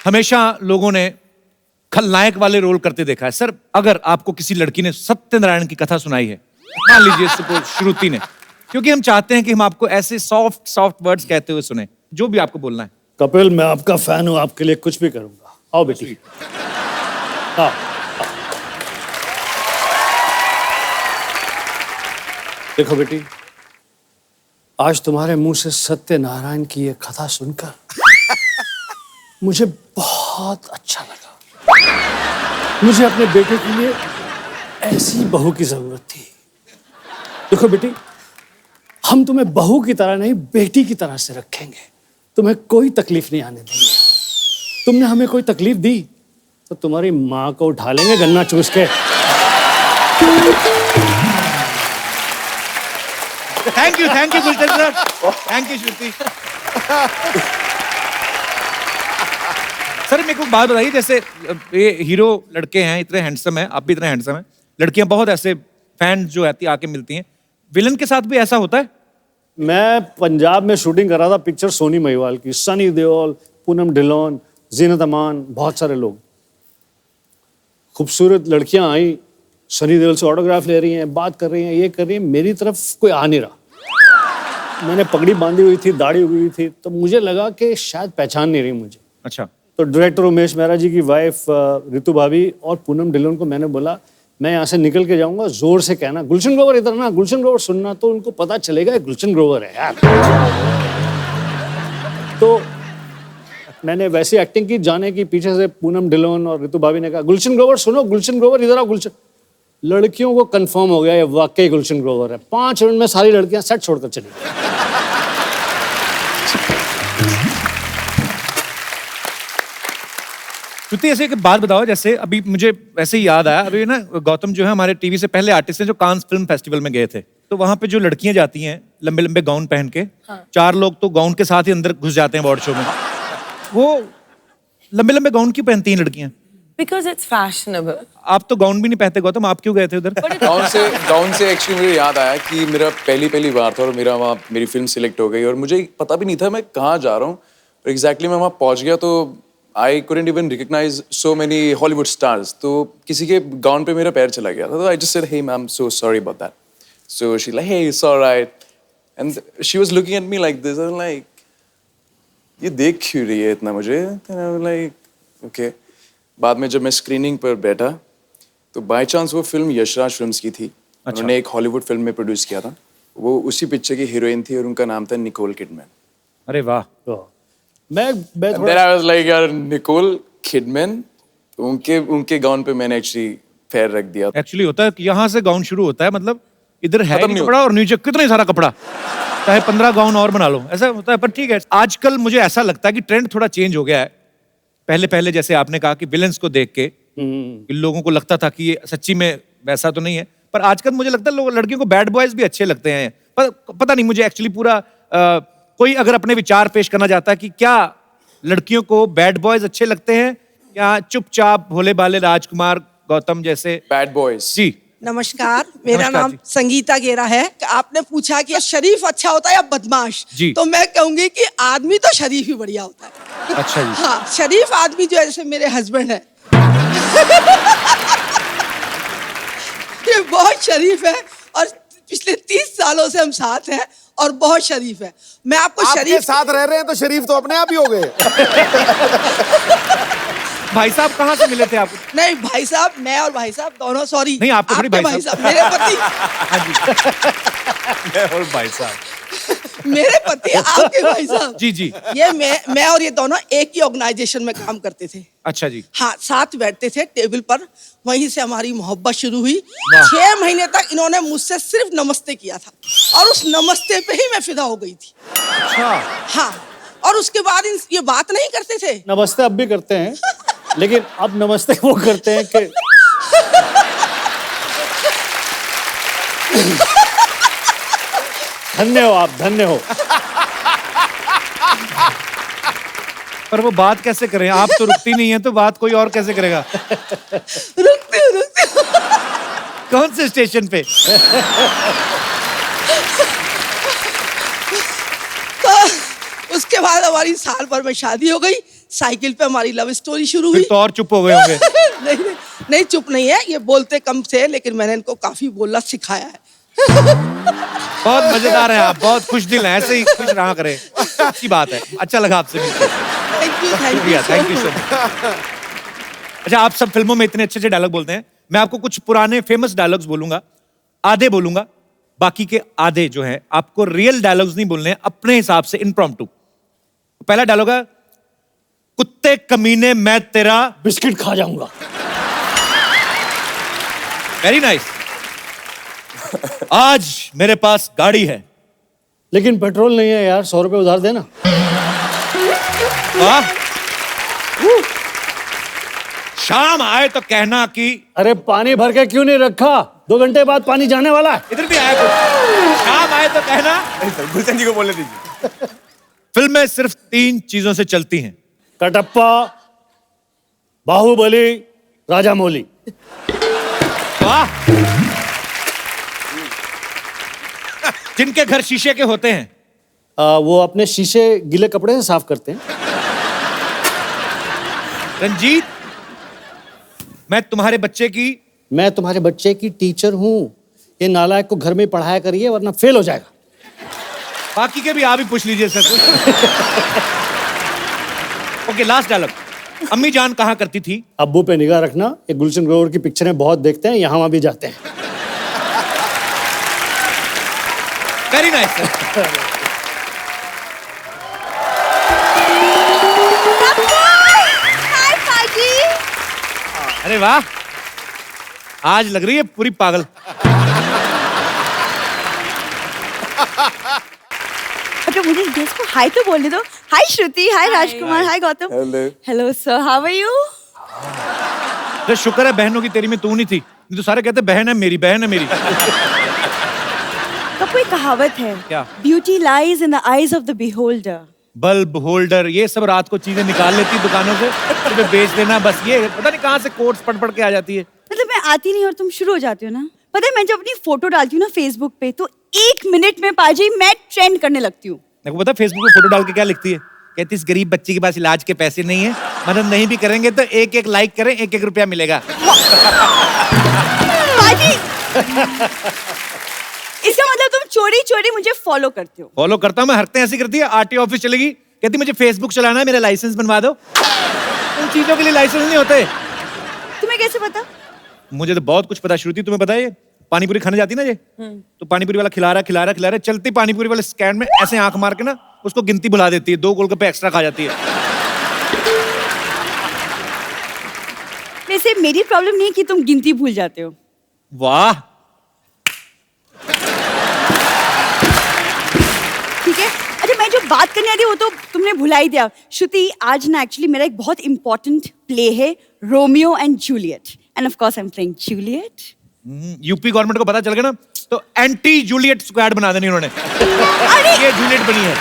Speaker 18: हमेशा लोगों ने खलनायक वाले रोल करते देखा है। सर, अगर आपको किसी लड़की ने सत्यनारायण की कथा सुनाई है, मान लीजिए श्रुति ने, क्योंकि हम चाहते हैं कि हम आपको ऐसे सॉफ्ट सॉफ्ट वर्ड्स कहते हुए सुने, जो भी आपको बोलना है।
Speaker 17: कपिल, मैं आपका फैन हूं, आपके लिए कुछ भी करूंगा। आओ बेटी। हाँ। देखो बेटी, आज तुम्हारे मुंह से सत्यनारायण की ये कथा सुनकर मुझे बहुत अच्छा लगा। मुझे अपने बेटे के लिए ऐसी बहू की जरूरत थी। देखो बेटी, हम तुम्हें बहू की तरह नहीं, बेटी की तरह से रखेंगे। तुम्हें कोई तकलीफ नहीं आने देंगे। तुमने हमें कोई तकलीफ दी तो तुम्हारी माँ को उठा लेंगे गन्ना चूस के।
Speaker 3: Thank you Gulshan sir, thank you Shruti. Sir, मेरे को बात बताइए, जैसे ये हीरो लड़के हैं, इतने हैंडसम हैं, आप भी इतने हैंडसम हैं, लड़कियां बहुत ऐसे फैंस जो आती आके मिलती हैं, विलन के साथ भी ऐसा होता है?
Speaker 17: मैं पंजाब में शूटिंग कर रहा था पिक्चर सोनी महिवाल की, सनी देओल, पूनम ढिल्लोन, जीनत अमान, बहुत सारे लोग। खूबसूरत लड़कियां आई, सनी देओल से ऑटोग्राफ ले रही हैं, बात कर रही हैं, ये कर रही हैं, मेरी तरफ कोई आ नहीं रहा। मैंने पगड़ी बांधी हुई थी, दाढ़ी उगी हुई थी, तो मुझे लगा कि शायद पहचान नहीं रही मुझे।
Speaker 3: अच्छा।
Speaker 17: तो डायरेक्टर उमेश मेहरा जी की वाइफ रितु भाभी और पूनम ढिल्लोन को मैंने बोला, मैं यहाँ से निकल के जाऊंगा, जोर से कहना गुलशन ग्रोवर इधर ना, गुलशन ग्रोवर सुनना, तो उनको पता चलेगा गुलशन ग्रोवर है यार। तो मैंने वैसी एक्टिंग की, जाने की, पीछे से पूनम ढिल्लोन और रितु भाभी ने कहा गुलशन ग्रोवर सुनो, गुलशन ग्रोवर इधर आओ, गुलशन। लड़कियों को कंफर्म हो गया ये वाकई गुलशन ग्रोवर है। 5 मिनट में सारी लड़कियां सेट छोड़कर चली गई।
Speaker 3: श्रुति, ऐसे एक बात बताओ, जैसे अभी मुझे वैसे ही याद आया, अभी ना गौतम जो है हमारे टीवी से पहले आर्टिस्ट हैं जो कांस फिल्म फेस्टिवल में गए थे, तो वहां पे जो लड़कियां जाती हैं लंबे लंबे गाउन पहन के, 4 लोग तो गाउन के साथ ही अंदर घुस जाते हैं अवार्ड शो में। वो लंबे लंबे गाउन क्यों पहनती हैं लड़कियां?
Speaker 9: Because it's fashionable.
Speaker 3: आप तो गाउन भी नहीं पहनते गौतम, आप क्यों गए थे उधर?
Speaker 16: गाउन से एक्चुअली मुझे याद आया कि मेरा पहली बार था और मेरी फिल्म सिलेक्ट हो गई और मुझे पता भी नहीं था मैं कहाँ जा रहा हूँ। एग्जैक्टली मैं वहाँ पहुँच गया तो I couldn't even recognize so many Hollywood stars. तो किसी के गाउन पे मेरा पैर चला गया था, तो I just said, hey ma'am, so sorry about that. So she's like, hey, it's all right. And she was looking at me like this. I'm like, ये देख क्यों रही है इतना मुझे? And I'm like, okay. बाद में जब मैं स्क्रीनिंग पर बैठा तो बाय चांस वो फिल्म यशराज फिल्म्स की थी। उन्होंने एक हॉलीवुड फिल्म में प्रोड्यूस किया था, वो उसी पिक्चर की हीरोइन थी और उनका नाम था निकोल किडमैन।
Speaker 3: अरे वाह।
Speaker 17: मैं
Speaker 16: Then I was like, यार निकोल किडमैन, उनके गाउन पे मैंने एक्चुअली पैर रख दिया।
Speaker 3: एक्चुअली होता है कि यहाँ से गाउन शुरू होता है, मतलब इधर है नहीं कपड़ा और नीचे कितना सारा कपड़ा, चाहे 15 गाउन और बना लो, ऐसा होता है। पर ठीक है, आजकल मुझे ऐसा लगता है कि ट्रेंड थोड़ा चेंज हो गया है। पहले जैसे आपने कहा कि विलेंस को देख के लोगों को लगता था कि ये सच्ची में वैसा तो नहीं है, पर आजकल मुझे लगता है लड़कियों को बैड बॉयज भी अच्छे लगते हैं। पर पता नहीं, मुझे एक्चुअली पूरा कोई अगर अपने विचार पेश करना चाहता है कि क्या लड़कियों को बैड बॉयज अच्छे लगते हैं या चुपचाप भोले भाले राजकुमार गौतम जैसे
Speaker 16: बैड बॉयज?
Speaker 3: जी
Speaker 19: नमस्कार, मेरा नाम संगीता गेरा है। आपने पूछा कि शरीफ अच्छा होता है या बदमाश, तो मैं कहूंगी कि आदमी तो शरीफ ही बढ़िया होता है।
Speaker 3: अच्छा जी।
Speaker 19: हाँ, शरीफ आदमी जो है, जैसे मेरे हस्बैंड है ये बहुत शरीफ है और पिछले 30 सालों से हम साथ हैं और बहुत शरीफ है। मैं आपको
Speaker 10: आपके
Speaker 19: शरीफ
Speaker 10: साथ रह रहे हैं तो शरीफ तो अपने आप ही हो गए।
Speaker 18: भाई साहब कहाँ से मिले थे आप?
Speaker 19: नहीं भाई साहब, मैं और भाई साहब दोनों, सॉरी
Speaker 18: नहीं, आपके थोड़ी भाई साहब।
Speaker 19: मेरे पति
Speaker 18: मैं और भाई साहब,
Speaker 19: मेरे पति आपके भाई साहब।
Speaker 18: जी जी।
Speaker 19: ये मैं और ये दोनों एक ही ऑर्गेनाइजेशन में काम करते थे।
Speaker 18: अच्छा जी।
Speaker 19: हाँ, साथ बैठते थे टेबल पर, वहीं से हमारी मोहब्बत शुरू हुई।
Speaker 18: वाह।
Speaker 19: 6 महीने तक इन्होंने मुझसे सिर्फ नमस्ते किया था और उस नमस्ते पे ही मैं फिदा हो गई थी।
Speaker 17: अच्छा।
Speaker 19: हाँ, और उसके बाद ये बात नहीं करते थे।
Speaker 17: नमस्ते अब भी करते हैं, लेकिन अब नमस्ते वो करते हैं कि धन्य हो आप, धन्य हो।
Speaker 18: पर वो बात कैसे करें? आप तो रुकती नहीं है, तो बात कोई और कैसे करेगा?
Speaker 19: रुकती हूँ।
Speaker 18: कौन से स्टेशन पे?
Speaker 19: तो उसके बाद हमारी साल भर में शादी हो गई। साइकिल पे हमारी लव स्टोरी शुरू हुई।
Speaker 18: फिर तो और चुप हो गए होंगे।
Speaker 19: नहीं, नहीं चुप नहीं है, ये बोलते कम थे, लेकिन मैंने इनको काफी बोलना सिखाया है।
Speaker 18: बहुत मजेदार है आप, बहुत खुश दिल हैं, ऐसे ही खुश रहा करें। अच्छी बात है, अच्छा लगा आपसे मिलकर। Thank you so much. अच्छा, आप सब फिल्मों में इतने अच्छे अच्छे डायलॉग बोलते हैं, मैं आपको कुछ पुराने फेमस डायलॉग्स बोलूंगा, आधे बोलूंगा, बाकी के आधे जो है आपको रियल डायलॉग्स नहीं बोलने हैं, अपने हिसाब से इम्प्रॉम्प्टू। पहला डायलॉग है, कुत्ते कमीने मैं तेरा
Speaker 17: बिस्किट खा जाऊंगा।
Speaker 18: Very nice. आज मेरे पास गाड़ी है,
Speaker 17: लेकिन पेट्रोल नहीं है यार, 100 रुपए उधार देना।
Speaker 18: वाह। शाम आए तो कहना कि
Speaker 17: अरे पानी भर के क्यों नहीं रखा, 2 घंटे बाद पानी जाने वाला है।
Speaker 18: इधर भी आया कुछ। शाम आए तो कहना।
Speaker 11: गुलशन जी को बोलने दीजिए।
Speaker 18: फिल्में सिर्फ 3 चीजों से चलती हैं,
Speaker 17: कटप्पा, बाहुबली, राजामौली।
Speaker 18: वाह। जिनके घर शीशे के होते हैं,
Speaker 17: वो अपने शीशे गीले कपड़े से साफ करते हैं।
Speaker 18: रंजीत, मैं तुम्हारे बच्चे की
Speaker 17: टीचर हूँ। ये नालायक को घर में पढ़ाया करिए वरना फेल हो जाएगा।
Speaker 18: बाकी के भी आप ही पूछ लीजिए सर। Okay, last dialogue. अम्मी जान कहाँ करती थी?
Speaker 17: अब्बू पे निगाह रखना, ये गुलशन ग्रोवर की पिक्चरें बहुत देखते हैं, यहाँ वहाँ भी जाते हैं।
Speaker 18: Very nice sir. अरे वाह, आज लग रही है पूरी पागल।
Speaker 2: अच्छा, मुझे गेस्ट को हाय तो बोलने दो। Hi Shruti, hi Rajkummar, hi Gautam. Hello sir, how are you?
Speaker 18: तो शुक्र है बहनों की तेरी में तू नहीं थी, नहीं तो सारे कहते बहन है मेरी, बहन है मेरी।
Speaker 2: तो कोई कहावत है,
Speaker 18: क्या?
Speaker 2: Beauty lies in the eyes of the beholder.
Speaker 18: Bulb holder, ये सब रात को चीजें निकाल लेती दुकानों से, तुम्हें बेच देना, बस ये पता नहीं कहाँ से कोट्स पढ़ के आ जाती है।
Speaker 2: मतलब मैं आती नहीं और तुम शुरू हो जाती हो ना। पता है, मैं जब अपनी फोटो डालती हूँ ना फेसबुक पे, तो 1 मिनट में पाजी मैं ट्रेंड करने लगती हूँ।
Speaker 18: देखो पता फेसबुक पे फोटो डाल के क्या लिखती है? कहती इस गरीब बच्चे के पास इलाज के पैसे नहीं है, मदद नहीं भी करेंगे तो 1-1 लाइक करें, 1-1 रुपया मिलेगा।
Speaker 2: पाजी, इसका मतलब तुम चोरी चोरी मुझे फॉलो करते हो?
Speaker 18: फॉलो करता हूँ मैं, हरकतें ऐसी करती है। आरटीओ ऑफिस चलेगी, कहती मुझे फेसबुक चलाना है, मेरा लाइसेंस बनवा दो। उन चीजों के लिए लाइसेंस नहीं होते।
Speaker 2: तुम्हें कैसे पता?
Speaker 18: मुझे तो बहुत कुछ पता। श्रुति, तुम्हें पता है ये पानीपुरी खाने जाती ना ये, तो पानीपुरी वाला खिला रहा है, चलती पानीपुरी वाले स्टैंड में ऐसे आंख मार के ना उसको गिनती भुला देती है, 2 गोलगप्पे एक्स्ट्रा खा जाती है।
Speaker 2: वैसे मेरी प्रॉब्लम नहीं है कि तुम गिनती भूल जाते हो।
Speaker 18: वाह,
Speaker 2: ठीक है। अच्छा, मैं जो बात करने आती वो तो तुमने भुला ही दिया। श्रुति, आज ना एक्चुअली मेरा एक बहुत इंपॉर्टेंट प्ले है, Romeo and Juliet, end of course I am playing Juliet.
Speaker 18: UP government को पता चल गया ना, तो एंटी जूलियट स्क्वाड बना देनी उन्होंने। ये जूलियट बनी है।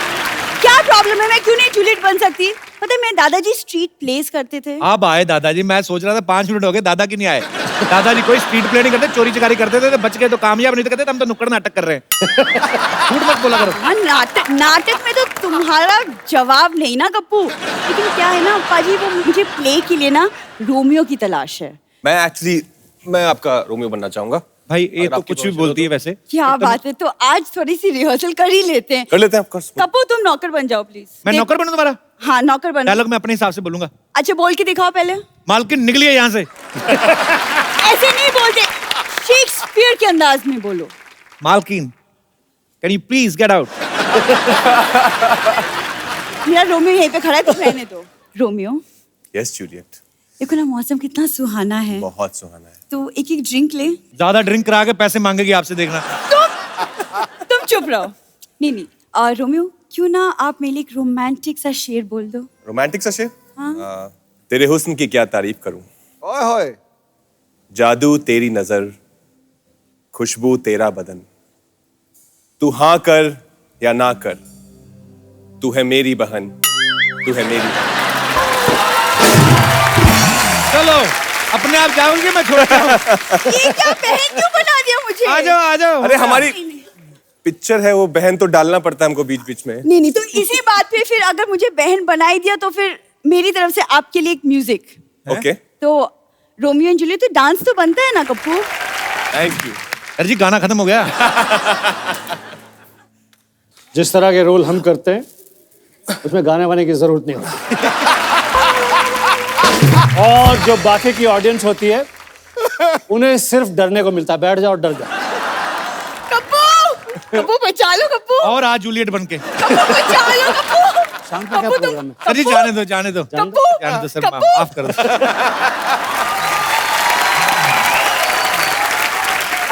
Speaker 2: क्या प्रॉब्लम है, मैं क्यों नहीं जूलियट बन सकती? पता है, मेरे दादाजी स्ट्रीट प्लेस करते थे।
Speaker 18: अब आए दादाजी, मैं सोच रहा था 5 मिनट हो गए दादा की नहीं आए। दादाजी कोई स्ट्रीट प्ले नहीं करते, चोरी चकारी करते थे, बच गए तो कामयाब, नहीं तो कहते हम तो नुक्कड़ नाटक कर रहे हैं। झूठ मत बोला करो।
Speaker 2: हाँ, नाटक में तो तुम्हारा जवाब नहीं ना गप्पू। लेकिन क्या है ना पाजी, वो मुझे प्ले के लिए ना रोमियो की तलाश है।
Speaker 11: मैं आपका रोमियो बनना चाहूंगा।
Speaker 18: भाई ये तो कुछ भी बोलती है वैसे।
Speaker 2: क्या बात है, तो आज थोड़ी सी रिहर्सल कर ही लेते हैं।
Speaker 11: कर लेते हैं, of course।
Speaker 2: कप्पू तुम नौकर बन जाओ प्लीज।
Speaker 18: मैं नौकर बनूं तुम्हारा?
Speaker 2: हाँ नौकर बन।
Speaker 18: डायलॉग मैं अपने हिसाब से बोलूंगा।
Speaker 2: अच्छा बोल के दिखाओ पहले।
Speaker 18: मालकिन निकलिए यहाँ से।
Speaker 2: ऐसे नहीं बोलते, शेक्सपियर के अंदाज में बोलो।
Speaker 18: मालकिन can you please get out.
Speaker 2: मेरा रोमियो यहीं पे खड़ा है, कुछ रहने दो। Romeo
Speaker 11: yes Juliet.
Speaker 2: देखो ना मौसम कितना सुहाना है।
Speaker 11: बहुत सुहाना है।
Speaker 2: तो एक एक ड्रिंक ले।
Speaker 18: ज्यादा ड्रिंक करा के पैसे मांगेगी आपसे, देखना।
Speaker 2: तुम चुप रहो। नहीं और रोमियो क्यों ना आप मेरे लिए एक रोमांटिक सा शेर बोल दो।
Speaker 11: रोमांटिक सा शेर?
Speaker 2: हाँ।
Speaker 11: तेरे हुस्न की क्या तारीफ करूं।
Speaker 10: ओए होए।
Speaker 11: जादू तेरी नजर, खुशबू तेरा बदन, तू हाँ कर या ना कर, तू है मेरी बहन, तू है मेरी।
Speaker 18: चलो अपने आप जाओगे, मैं छोड़ता हूँ।
Speaker 2: ये क्या बहन क्यों बना दिया मुझे?
Speaker 18: आ जाओ आ जाओ।
Speaker 11: अरे हमारी पिक्चर है वो, बहन तो डालना पड़ता है हमको बीच बीच में।
Speaker 2: नहीं तो इसी बात पे फिर अगर मुझे बहन बनाई दिया तो फिर मेरी तरफ से आपके लिए एक म्यूजिक।
Speaker 11: ओके।
Speaker 2: तो रोमियो एंड जूलियट तो डांस तो बनता है ना कप्पू?
Speaker 11: Thank you.
Speaker 18: अरे जी गाना खत्म हो गया।
Speaker 17: जिस तरह के रोल हम करते हैं उसमें गाने वाने की जरूरत नहीं होती। और जो बाकी की ऑडियंस होती है उन्हें सिर्फ डरने को मिलता है, बैठ जाओ डर जाओ।
Speaker 2: कप्पू बचा लो कप्पू।
Speaker 18: और आज जूलियट बन के।
Speaker 2: बचा लो कप्पू।
Speaker 17: शाम का क्या प्रोग्राम है?
Speaker 18: अरे जाने दो जाने दो जाने दो सर, माफ कर दो।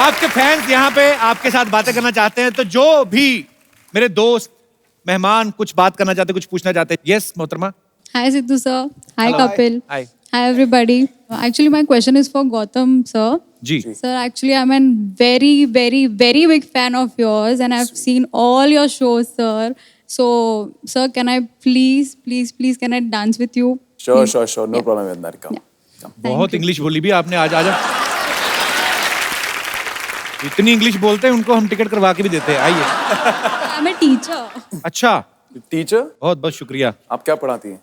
Speaker 18: आपके फैंस यहाँ पे आपके साथ बातें करना चाहते हैं, तो जो भी मेरे दोस्त मेहमान कुछ बात करना चाहते, कुछ पूछना चाहते हैं। यस मोहतरमा।
Speaker 20: Hi Sidhu sir. Hi
Speaker 18: Hello.
Speaker 20: Kapil.
Speaker 18: Hi.
Speaker 20: Hi everybody. Actually my question is for Gautam sir.
Speaker 18: Ji.
Speaker 20: Sir, actually I'm a very big fan of yours and I've seen all your shows sir. So sir, can I please can I dance with you?
Speaker 16: Sure. No problem with that. Come.
Speaker 18: बहुत English बोली भी आपने आज। आ जाओ। इतनी English बोलते हैं, उनको हम टिकट करवा के भी देते हैं। आइए।
Speaker 20: I'm a teacher.
Speaker 18: अच्छा
Speaker 16: टीचर,
Speaker 18: बहुत बहुत शुक्रिया।
Speaker 16: आप क्या पढ़ाती हैं?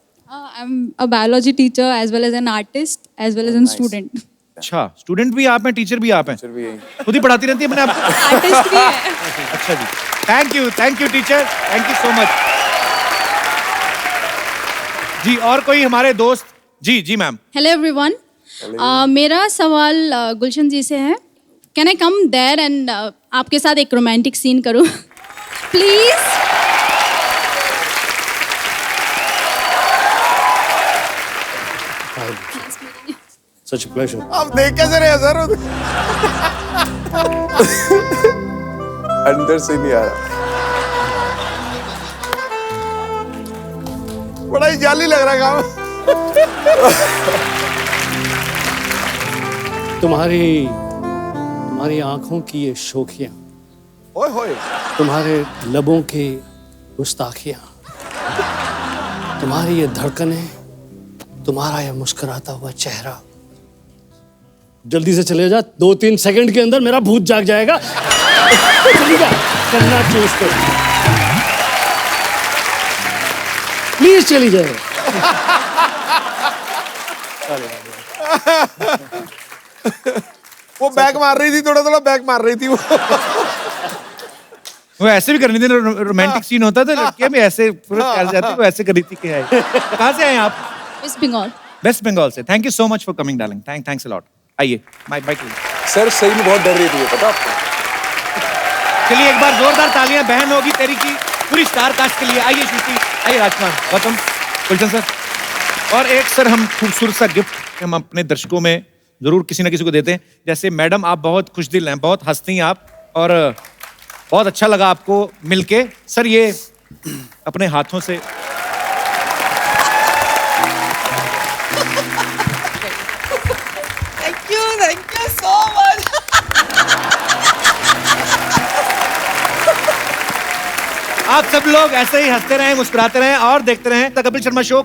Speaker 20: I'm a biology teacher as well as an artist as well as a student.
Speaker 18: अच्छा स्टूडेंट भी आप हैं, टीचर भी आप हैं?
Speaker 16: टीचर भी हैं।
Speaker 18: खुद ही पढ़ाती रहती है अपने आप को?
Speaker 20: आर्टिस्ट भी है।
Speaker 18: अच्छा जी, thank you teacher, thank you so much जी। और कोई हमारे दोस्त? जी मैम।
Speaker 20: Hello everyone. मेरा सवाल गुलशन जी से है। Can I come there and आपके साथ एक रोमांटिक सीन करूं? Please.
Speaker 17: Such a pleasure.
Speaker 10: अब देख कैसे रहे सर?
Speaker 16: अंदर से नहीं आ रहा।
Speaker 10: बड़ा ही जाली लग रहा है काम।
Speaker 17: तुम्हारी आंखों की ये शोखियां,
Speaker 10: ओए होए।
Speaker 17: तुम्हारे लबों की गुस्ताखियां, तुम्हारी ये धड़कनें, तुम्हारा ये मुस्कुराता हुआ चेहरा। जल्दी से चले जा, 2-3 सेकंड के अंदर मेरा भूत जाग जाएगा। करना चूज कर, प्लीज चली जाए।
Speaker 10: वो बैक मार रही थी, थोड़ा बैक मार रही थी
Speaker 18: वो ऐसे भी करनी थी। रोमांटिक सीन होता था, लड़कियां भी ऐसे पूरा कर जाती, वो ऐसे करी थी। क्या है? कहाँ से आए आप?
Speaker 20: West Bengal.
Speaker 18: वेस्ट बंगाल से। Thank you so much for coming darling, thanks a lot. आइए माइक बाइक।
Speaker 16: सर सही में बहुत डर रही थी, पता आपको?
Speaker 18: चलिए एक बार जोरदार तालियां बहन होगी तेरी की पूरी स्टार कास्ट के लिए। आइए श्रुति, आइए राजकुमार, गौतम, गुलशन सर। और एक सर हम खूबसूरत सा गिफ्ट हम अपने दर्शकों में जरूर किसी ना किसी को देते हैं। जैसे मैडम आप बहुत खुश दिल हैं, बहुत हंसती हैं आप, और बहुत अच्छा लगा आपको मिलके। सर ये अपने हाथों से
Speaker 19: थैंक यू सो मच।
Speaker 18: आप सब लोग ऐसे ही हंसते रहें, मुस्कुराते रहें और देखते रहें द कपिल शर्मा शो।